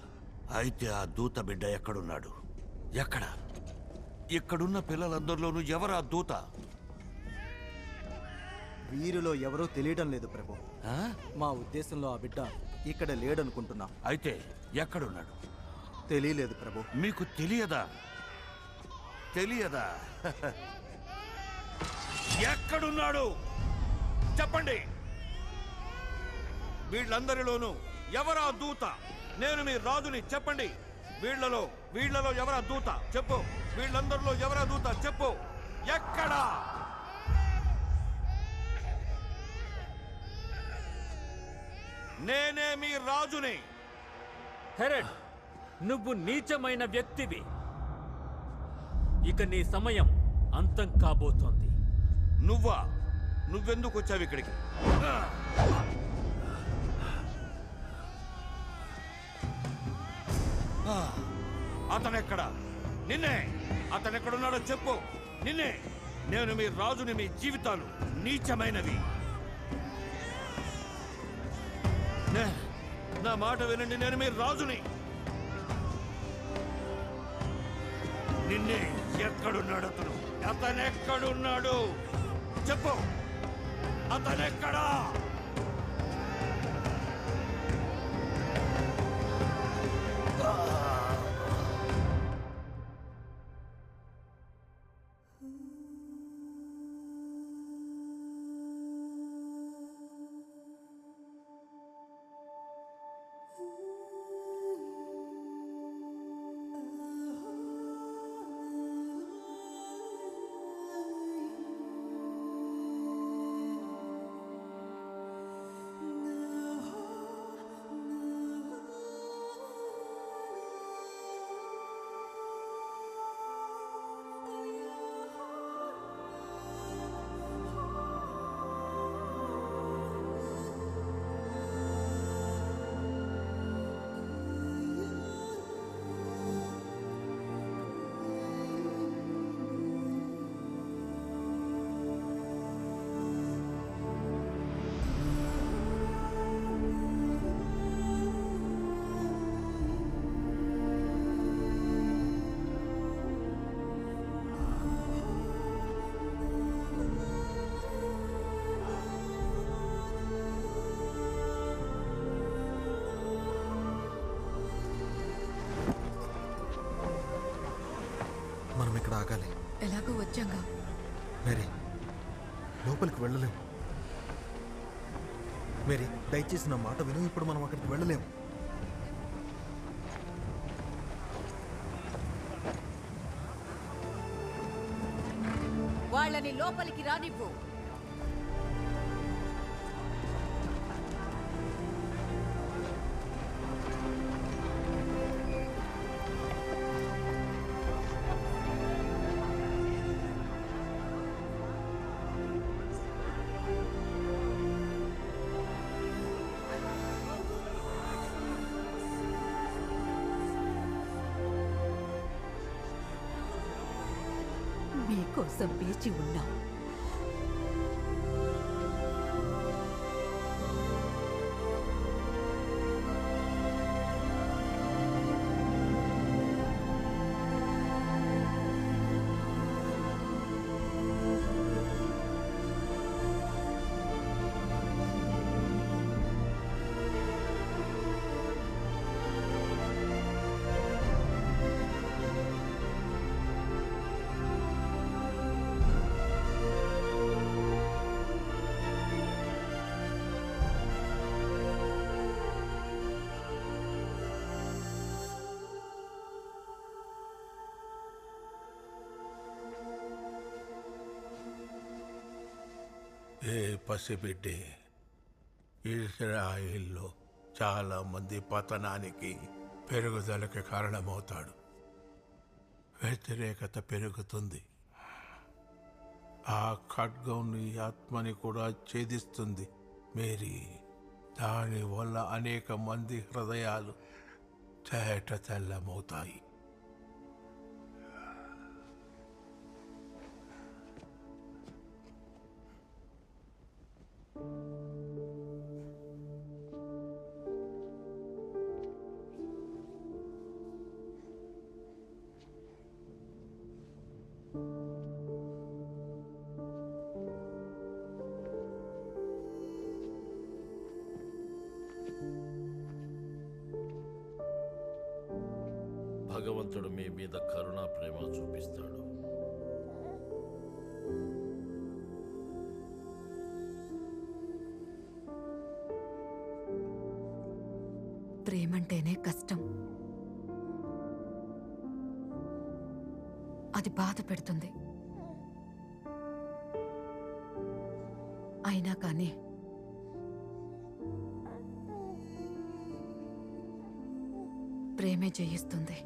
అయితే ఆ దూత బిడ్డ ఎక్కడున్నాడు? ఎక్కడ? ఇక్కడున్న పిల్లలందరిలోనూ ఎవరా దూత? వీరిలో ఎవరో తెలియడం లేదు ప్రభు. మా ఉద్దేశంలో ఆ బిడ్డ ఇక్కడ లేడనుకుంటున్నా. అయితే ఎక్కడున్నాడు? తెలియలేదు ప్రభు. మీకు తెలియదా? తెలియదా? ఎక్కడున్నాడు చెప్పండి. వీళ్ళందరిలోనూ ఎవరా దూత? నేను మీ రాజుని, చెప్పండి. వీళ్ళలో ఎవరా దూత? చెప్పు. వీళ్ళందరిలో ఎవరా దూత? చెప్పు. ఎక్కడా? నేనే మీ రాజుని. హెరెడ్, నువ్వు నీచమైన వ్యక్తివి. ఇక నీ సమయం అంతం కాబోతోంది. నువ్వెందుకు వచ్చావు ఇక్కడికి? అతనెక్కడా? నిన్నే. అతనెక్కడున్నాడో చెప్పు. నిన్నే. నేను మీ రాజుని. మీ జీవితాలు నీచమైనవి. నా మాట వినండి. నేను మీ రాజుని. నిన్నే. ఎక్కడున్నాడు అతను? అతనెక్కడున్నాడు? చెప్పు. అతనెక్కడా? మనం ఇక్కడ ఆగాలి. ఎలాగో వచ్చాంగా. మేరీ, లోపలికి వెళ్ళలేము. మేరీ, దయచేసి నా మాట విను. ఇప్పుడు మనం అక్కడికి వెళ్ళలేము. వాళ్ళని లోపలికి రానివ్వు. మీకోసం వేచి ఉన్నాం. ఏ పసిబిడ్డే, ఇజ్రాయిల్లో చాలా మంది పతనానికి పెరుగుదలకి కారణమవుతాడు. వ్యతిరేకత పెరుగుతుంది. ఆ ఖడ్గం నీ ఆత్మని కూడా ఛేదిస్తుంది మేరీ. దానివల్ల అనేక మంది హృదయాలు తేట తెల్లమవుతాయి. భగవంతుడు మీ మీద కరుణా ప్రేమ చూపిస్తాడు. ప్రేమంటేనే కష్టం. అది బాధ పెడుతుంది. అయినా కానీ ప్రేమే జయిస్తుంది.